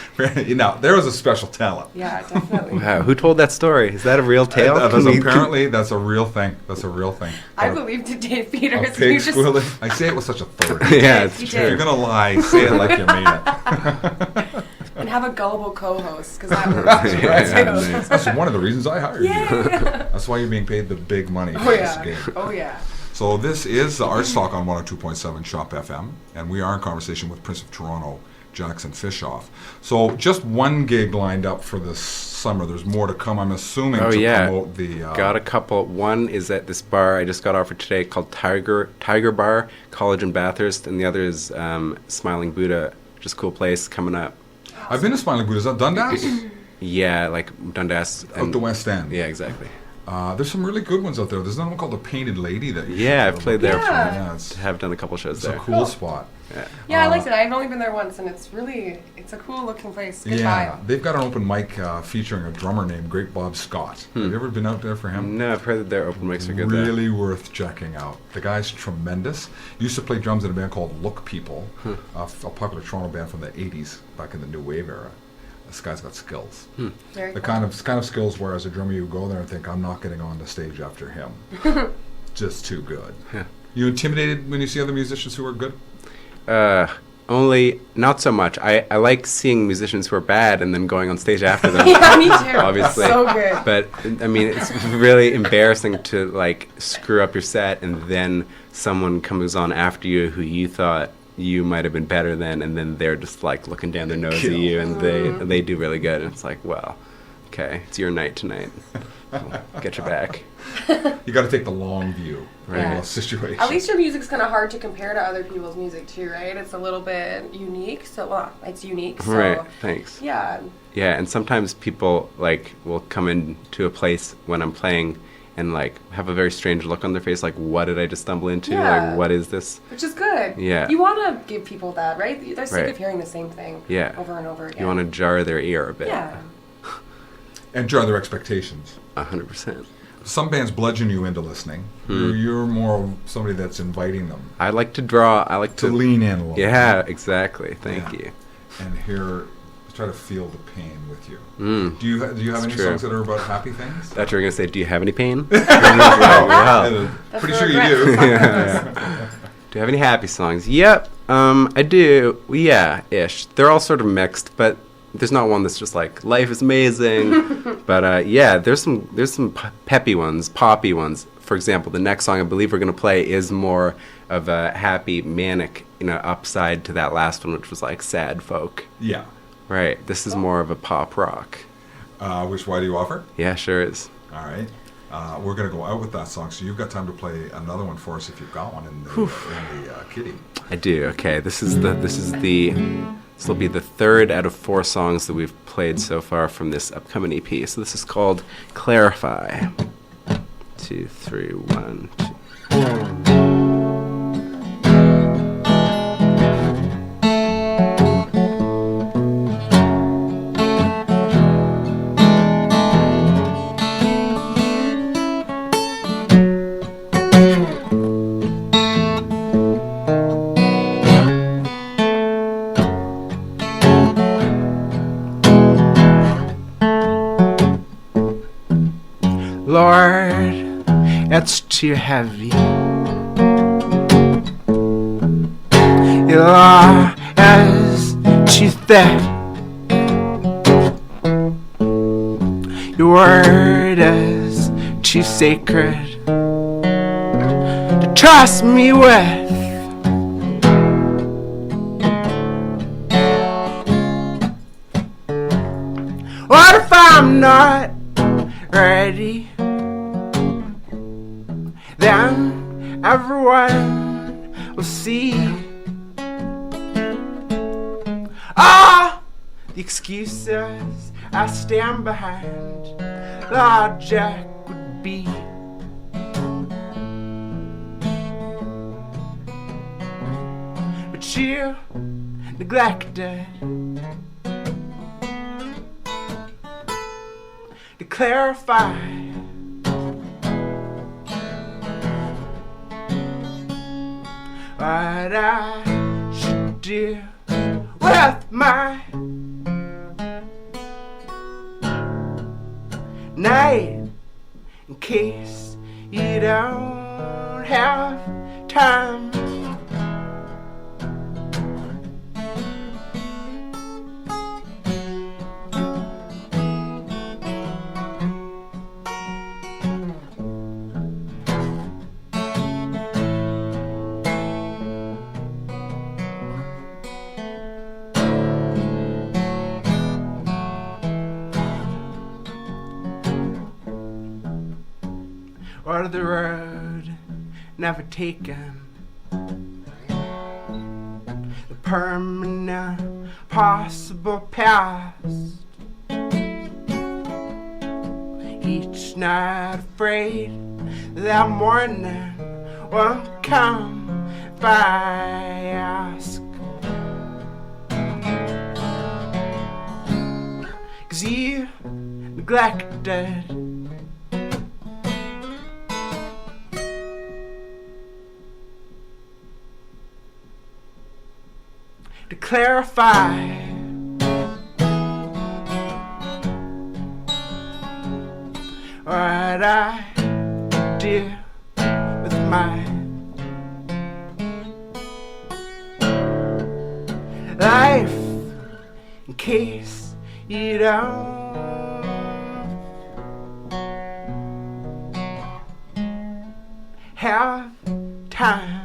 Now, there was a special talent.
Yeah, definitely.
Wow, who told that story? Is that a real tale?
Apparently, that's a real thing. That's a real thing.
I
A-
believed it, Dave
a
Peters.
pig
You just-
squealing. I say it with such authority.
Yeah, it's
You
If
did.
you're gonna lie, say it like you mean it.
And have a gullible co-host, because that works.
Yeah,
too.
nice.
That's one of the reasons I hired you.
Yeah.
That's why you're being paid the big money for
Oh
this
yeah.
game.
Oh yeah.
So this is the ArtsTalk on 102.7 Shop FM, and we are in conversation with Prince of Toronto, Jackson Fishauf. So just one gig lined up for this summer. There's more to come, I'm assuming,
Oh,
to
yeah.
promote the...
Got a couple. One is at this bar I just got offered today called Tiger Bar, College in Bathurst, and the other is Smiling Buddha, just a cool place coming up.
I've been to Smiling Buddha. Is that Dundas?
Yeah, like Dundas.
Out the West End.
Yeah, exactly.
There's some really good ones out there. There's another one called The Painted Lady. That you
Yeah,
should
I've played there.
Yeah.
Yeah, it's
Have done a couple shows
a
there.
cool spot.
Yeah.
Yeah, I liked it. I've only been there once, and it's a cool looking place. Good
Yeah,
vibe.
they've got an open mic featuring a drummer named Great Bob Scott. Have you ever been out there for him?
No, I've heard that their open mics are good there.
Really worth checking out. The guy's tremendous. Used to play drums in a band called Look People, a popular Toronto band from the 80s, back in the New Wave era. This guy's got skills.
Very
The
cool.
kind of skills where as a drummer you go there and think, I'm not getting on the stage after him. Just too good.
Yeah.
You intimidated when you see other musicians who are good?
Only not so much. I like seeing musicians who are bad and then going on stage after them.
Yeah, me too.
Obviously.
So good.
But I mean, it's really embarrassing to like screw up your set and then someone comes on after you who you thought you might have been better than, and then they're just like looking down their nose at you, and they do really good. And it's like, well, okay, it's your night tonight. Get your back.
You got to take the long view in
Yeah.
a situation.
At least your music's kind of hard to compare to other people's music too, right? It's a little bit unique. So, well, it's unique. So,
Right. Thanks.
yeah.
Yeah, and sometimes people like will come into a place when I'm playing and like have a very strange look on their face, like, what did I just stumble into?
Yeah.
Like, what is this?
Which is good.
Yeah.
You want to give people that, right? They're sick
Right.
of hearing the same thing
Yeah.
over and over again.
You want to jar their ear a bit.
Yeah.
And jar their expectations.
100%.
Some bands bludgeon you into listening. You're more of somebody that's inviting them
I like to draw. I like
to
to
lean in a little
Yeah, exactly. Thank
Yeah.
you.
and hear try to feel the pain with you. Do you have any
true.
songs that are about happy things?
Thought you were going to say, do you have any pain? Wow.
Pretty sure you do.
Do you have any happy songs? Yep, I do. Yeah, ish. They're all sort of mixed, but there's not one that's just like life is amazing. But yeah, there's some peppy ones, poppy ones. For example, the next song I believe we're gonna play is more of a happy, manic, upside to that last one, which was like sad folk.
Yeah.
Right. This is more of a pop rock.
Which Why Do You Offer?
Yeah, sure is.
All right. We're going to go out with that song, so you've got time to play another one for us if you've got one in the kitty.
I do. Okay. This will be the third out of 4 songs that we've played so far from this upcoming EP. So this is called Clarify. 2, 3, 1, 2.
Lord, it's too heavy. Your law is too thick. Your word is too sacred to trust me with. What if I'm not ready? Then everyone will see all the excuses I stand behind. Logic would be but you neglected to clarify what I should do with my night in case you don't have time. Or the road never taken, the permanent possible past. Each night afraid that morning won't come if I ask. 'Cause you neglected to clarify what I do with my life in case you don't have time.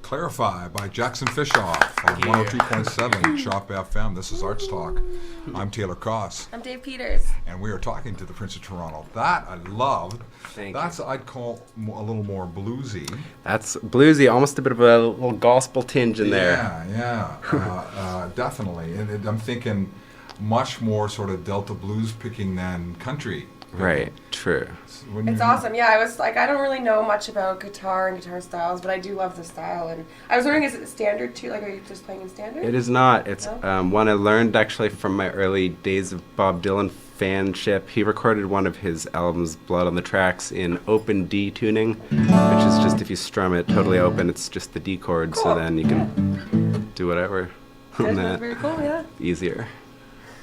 Clarify by Jackson Fishauf on 103.7 Shop FM. This is Arts Talk. I'm Taylor Koss.
I'm Dave Peters.
And we are talking to the Prince of Toronto. That I loved.
Thank
That's
you.
I'd call a little more bluesy.
That's bluesy, almost a bit of a little gospel tinge in there.
Yeah, definitely. And I'm thinking much more sort of Delta blues picking than country.
Right. True.
It's awesome. Yeah, I was like, I don't really know much about guitar and guitar styles, but I do love the style. And I was wondering, is it standard too? Like, are you just playing in standard?
It is not. It's
No?
one I learned actually from my early days of Bob Dylan fanship. He recorded one of his albums, Blood on the Tracks, in open D tuning, which is just if you strum it totally open, it's just the D chord, so
Cool.
then you can do whatever on
That's
that.
very cool, yeah.
Easier.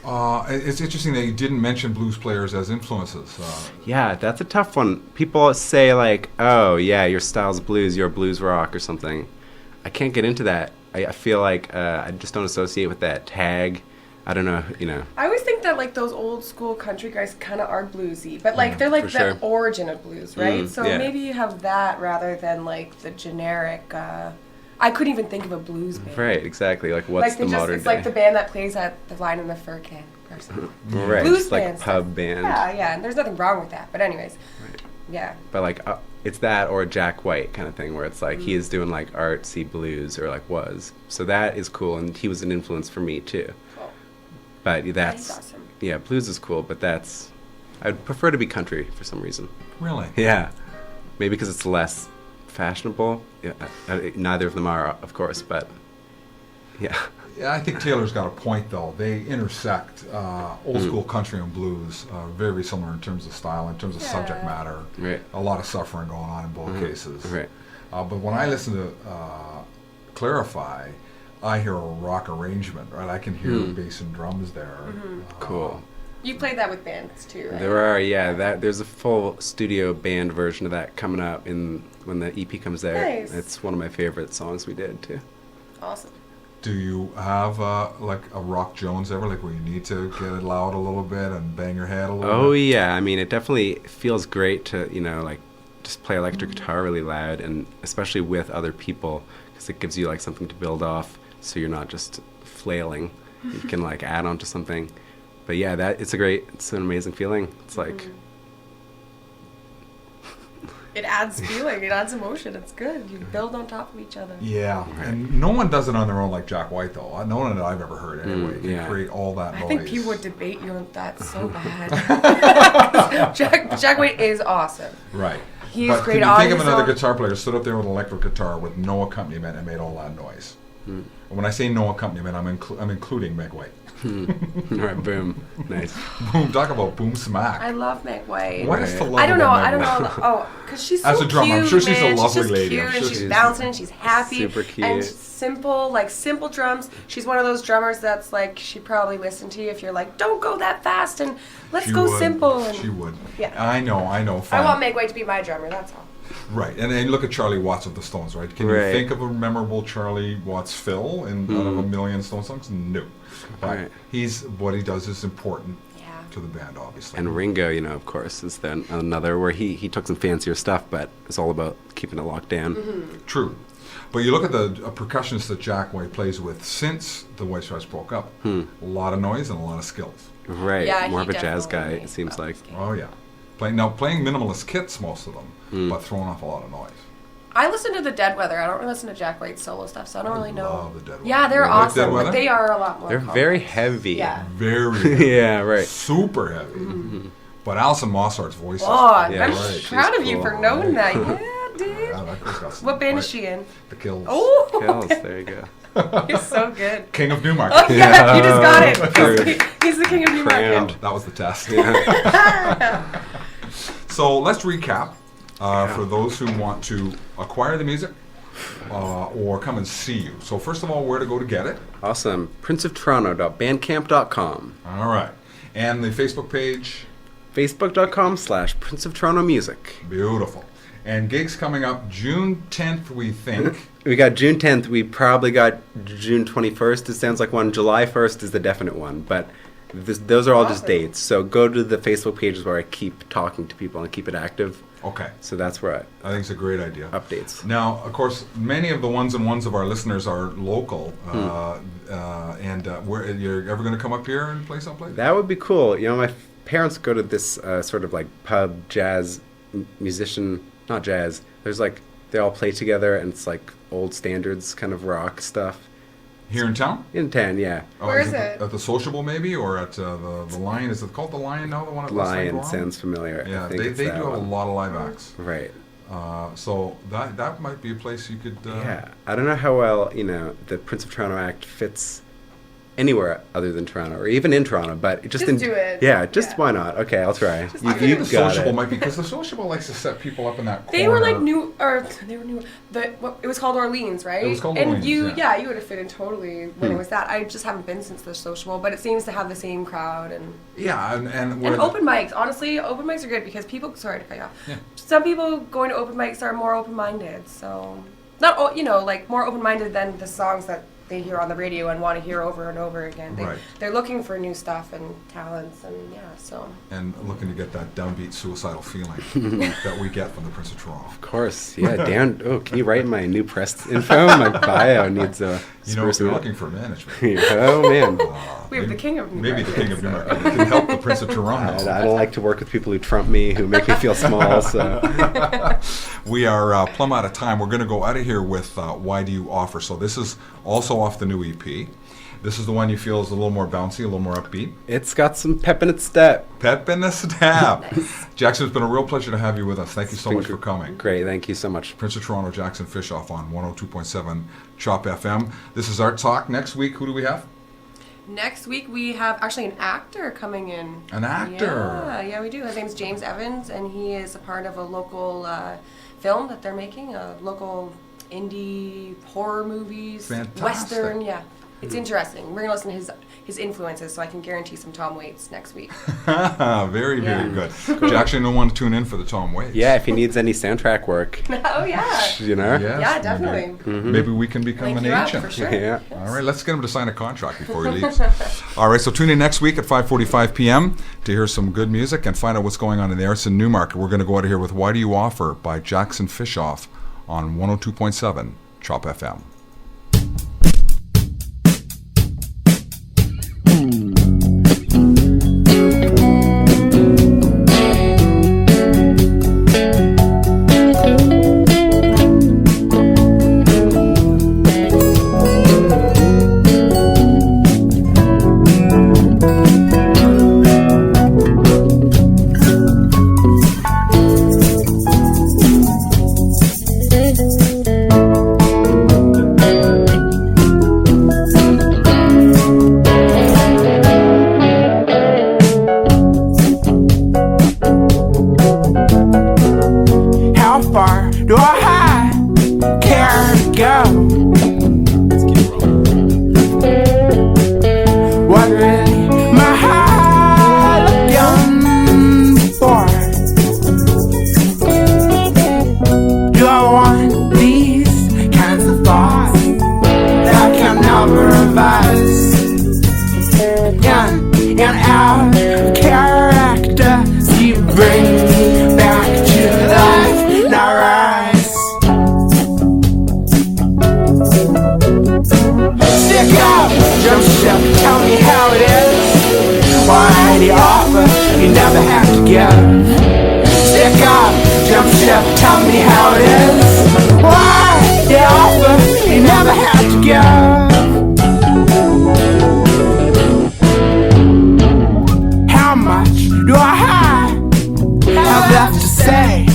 It's interesting that you didn't mention blues players as influences.
Yeah, that's a tough one. People say like, oh yeah, your style's blues, you're blues rock or something. I can't get into that. I feel like I just don't associate with that tag. I don't know, you know.
I always think that like those old school country guys kind of are bluesy, but like they're like
for
the
sure.
origin of blues, right? So
yeah.
maybe you have that rather than like the generic. I couldn't even think of a blues band.
Right, exactly. Like what's
Like
the modern
it's
day?
like the band that plays at the Line in the Fur Can or something.
Right,
Blues
just like a
band
pub
stuff.
band.
Yeah, and there's nothing wrong with that. But anyways,
Right.
yeah.
But like it's that or Jack White kind of thing where it's like he is doing like artsy blues or like was. So that is cool, and he was an influence for me too.
Cool.
But that's
He's awesome.
yeah, blues is cool, but that's I'd prefer to be country for some reason.
Really?
Yeah, maybe because it's less fashionable. Yeah, neither of them are, of course, but yeah.
Yeah, I think Taylor's got a point, though. They intersect old school country and blues, very similar in terms of style, in terms of subject matter.
Right.
A lot of suffering going on in both cases.
Right.
But when I listen to Clarify, I hear a rock arrangement, right? I can hear bass and drums there.
Cool.
You played that with bands too, right?
There are, yeah. There's a full studio band version of that coming up when the EP comes out.
Nice.
It's one of my favorite songs we did too.
Awesome.
Do you have like a Rock Jones ever, like where you need to get it loud a little bit and bang your head a little
Oh
bit?
yeah, I mean it definitely feels great to like just play electric guitar really loud, and especially with other people because it gives you like something to build off, so you're not just flailing. You can like add on to something. But yeah, it's an amazing feeling. It's like
It adds feeling. It adds emotion. It's good. You build on top of each other.
Yeah, and no one does it on their own like Jack White, though. No one that I've ever heard, anyway, can
yeah.
create all that noise.
I think people would debate you on that so bad. Jack White is awesome.
Right.
He's
But
great
can you
on
think of
his
another
own.
guitar player stood up there with an electric guitar with no accompaniment and made all that noise? And when I say no accompaniment, I'm including Meg White.
all right, boom, nice.
Boom! Talk about boom smack.
I love Meg White.
What is to love
I don't know.
about
I
Meg
don't
White?
know. Oh, because she's so
As a drummer, I'm
cute,
sure she's a
man.
lovely
just
lady.
Cute,
I'm
and
sure
she's
she's
bouncing. And she's happy.
super cute.
And simple drums. She's one of those drummers that's like she'd probably listen to you if you're like, don't go that fast and let's
She
go
would.
simple. And
She would.
Yeah.
I know.
I
Fine.
want Meg White to be my drummer. That's all.
Right, and look at Charlie Watts of the Stones, right? Can
Right.
you think of a memorable Charlie Watts fill out of a million Stone songs? No. But
Right.
what he does is important
Yeah.
to the band, obviously.
And Ringo, of course, is then another where he took some fancier stuff, but it's all about keeping it locked down.
True. But you look at the percussionists that Jack White plays with since the White Stripes broke up. A lot of noise and a lot of skills.
Right,
Yeah,
more
he
of a jazz guy,
definitely
it seems like.
Oh, yeah. Playing minimalist kits, most of them, but throwing off a lot of noise.
I listen to the Dead Weather. I don't really listen to Jack White's solo stuff, so I don't really know.
love the Dead Weather.
Yeah, they're
You like Dead
awesome,
Weather?
but they are a lot more.
They're
complex.
very heavy.
Yeah.
Very heavy.
Yeah, right.
Super heavy. But Alison Mossart's voice is
Oh,
Yeah,
I'm
right.
proud
She's
of you
cool.
for knowing that. Yeah, dude.
Yeah, that girl's got some
What band is
quite-
she in?
The Kills.
Oh,
Kills, there you go.
he's so good.
King of Newmarket.
Oh yeah, you just got it.
Crowned.
He's the king of Newmarket.
Crowned.
That was the test. So let's recap for those who want to acquire the music or come and see you. So first of all, where to go to get it?
Awesome. princeoftoronto.bandcamp.com.
All right. And the Facebook page?
Facebook.com/Prince of Toronto Music.
Beautiful. And gigs coming up June 10th, we think.
We got June 10th. We probably got June 21st. It sounds like one. July 1st is the definite one. But those are all just
Awesome.
dates. So go to the Facebook pages where I keep talking to people and keep it active.
Okay.
So that's where
I think it's a great idea.
updates.
Now, of course, many of the ones of our listeners are local. Where you're ever going to come up here and play someplace?
That would be cool. My parents go to this sort of like pub jazz musician, not jazz. There's like they all play together and it's like old standards kind of rock stuff.
Here in town?
In town, yeah.
Where is it?
At the Sociable, maybe, or at the Lion? Is it called the Lion now? The one at West Lake
Lion
Lawn?
sounds familiar.
Yeah,
I think
they
it's
do
that
have a
one.
lot of live acts.
Right.
So that might be a place you could.
Yeah, I don't know how well the Prince of Toronto Act fits anywhere other than Toronto, or even in Toronto. But just
do it.
Yeah, just
Yeah.
why not? Okay, I'll try.
I think
You
the
got
Sociable
it.
might be, because the Sociable likes to set people up in that corner.
They were like new, or they were new. It was called Orleans, right?
It was called
and
Orleans,
you,
yeah.
you would have fit in totally when it was that. I just haven't been since the Sociable, but it seems to have the same crowd and
Yeah, and
and
where
open mics. Honestly, open mics are good because people. Sorry to cut you off.
Yeah.
Some people going to open mics are more open-minded, so not like more open-minded than the songs that they hear on the radio and want to hear over and over again.
Right.
They're looking for new stuff and talents, and so.
and looking to get that downbeat suicidal feeling that we get from the Prince of Toronto.
Of course, yeah. Dan, can you write my new press info? My bio needs a.
You know, if you're looking for management.
Oh man.
We have the king of New
Maybe the king of New
Market,
Market. It can help the Prince of Toronto.
I don't like to work with people who trump me, who make me feel small. So
We are plumb out of time. We're going to go out of here with Why Do You Offer? So this is also off the new EP. This is the one you feel is a little more bouncy, a little more upbeat.
it's got some pep in its step.
Pep in the step. Jackson, it's been a real pleasure to have you with us. Thank you so much for coming.
Great, thank you so much.
Prince of Toronto, Jackson Fishauf on 102.7 Chop FM. This is Art Talk. Next week, who do we have?
Next week we have actually an actor coming in.
An actor?
Yeah, we do. His name's James Evans, and he is a part of a local film that they're making, a local indie horror movies,
Fantastic.
Western, yeah. It's interesting. We're going to listen to his influences, so I can guarantee some Tom Waits next week.
Very, very
Yeah.
good. Jackson will want to tune in for the Tom Waits.
Yeah, if he needs any soundtrack work,
Oh, yeah.
you know.
Yes,
Yeah, definitely.
Maybe we can become
Link
an
you up,
agent.
for sure.
Yeah.
All right, let's get him to sign a contract before he leaves. All right, so tune in next week at 5:45 p.m. to hear some good music and find out what's going on in the arts in Newmarket. We're going to go out of here with Why Do You Offer by Jackson Fishauf on 102.7 Chop FM.
How far do I care to go? What really my heart looking for? Do I want these kinds of thoughts that can never revise? In and out of character, you bring me back to life, now rise. Stick up, jump ship, tell me how it is. Why the offer you never have to give? Stick up, jump ship, tell me how it is. Why the offer you never have to give? How much do I have left to say?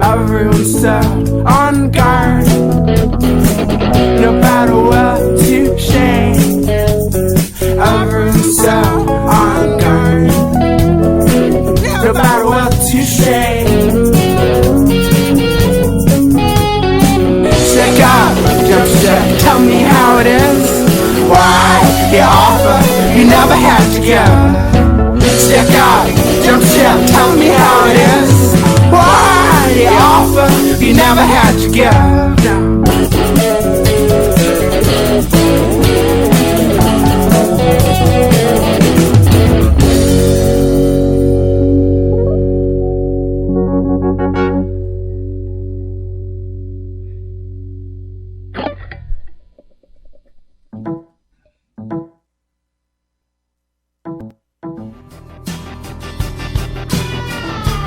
Everyone's so on guard, no matter what to say. Everyone's so on guard, no matter what to say. Stick up, jump ship, tell me how it is. Why the offer you never had to give? Stick up, jump ship, tell me how it is. Why the offer you never had to give?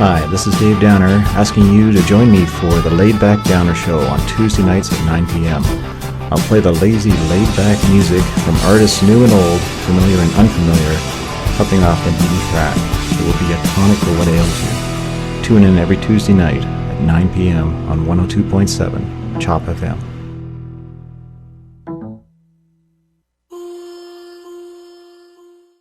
Hi, this is Dave Downer asking you to join me for the Laid Back Downer Show on Tuesday nights at 9 p.m. I'll play the lazy, laid-back music from artists new and old, familiar and unfamiliar, something off an E flat. It will be a tonic for what ails you. Tune in every Tuesday night at 9 p.m. on 102.7 CHOP FM.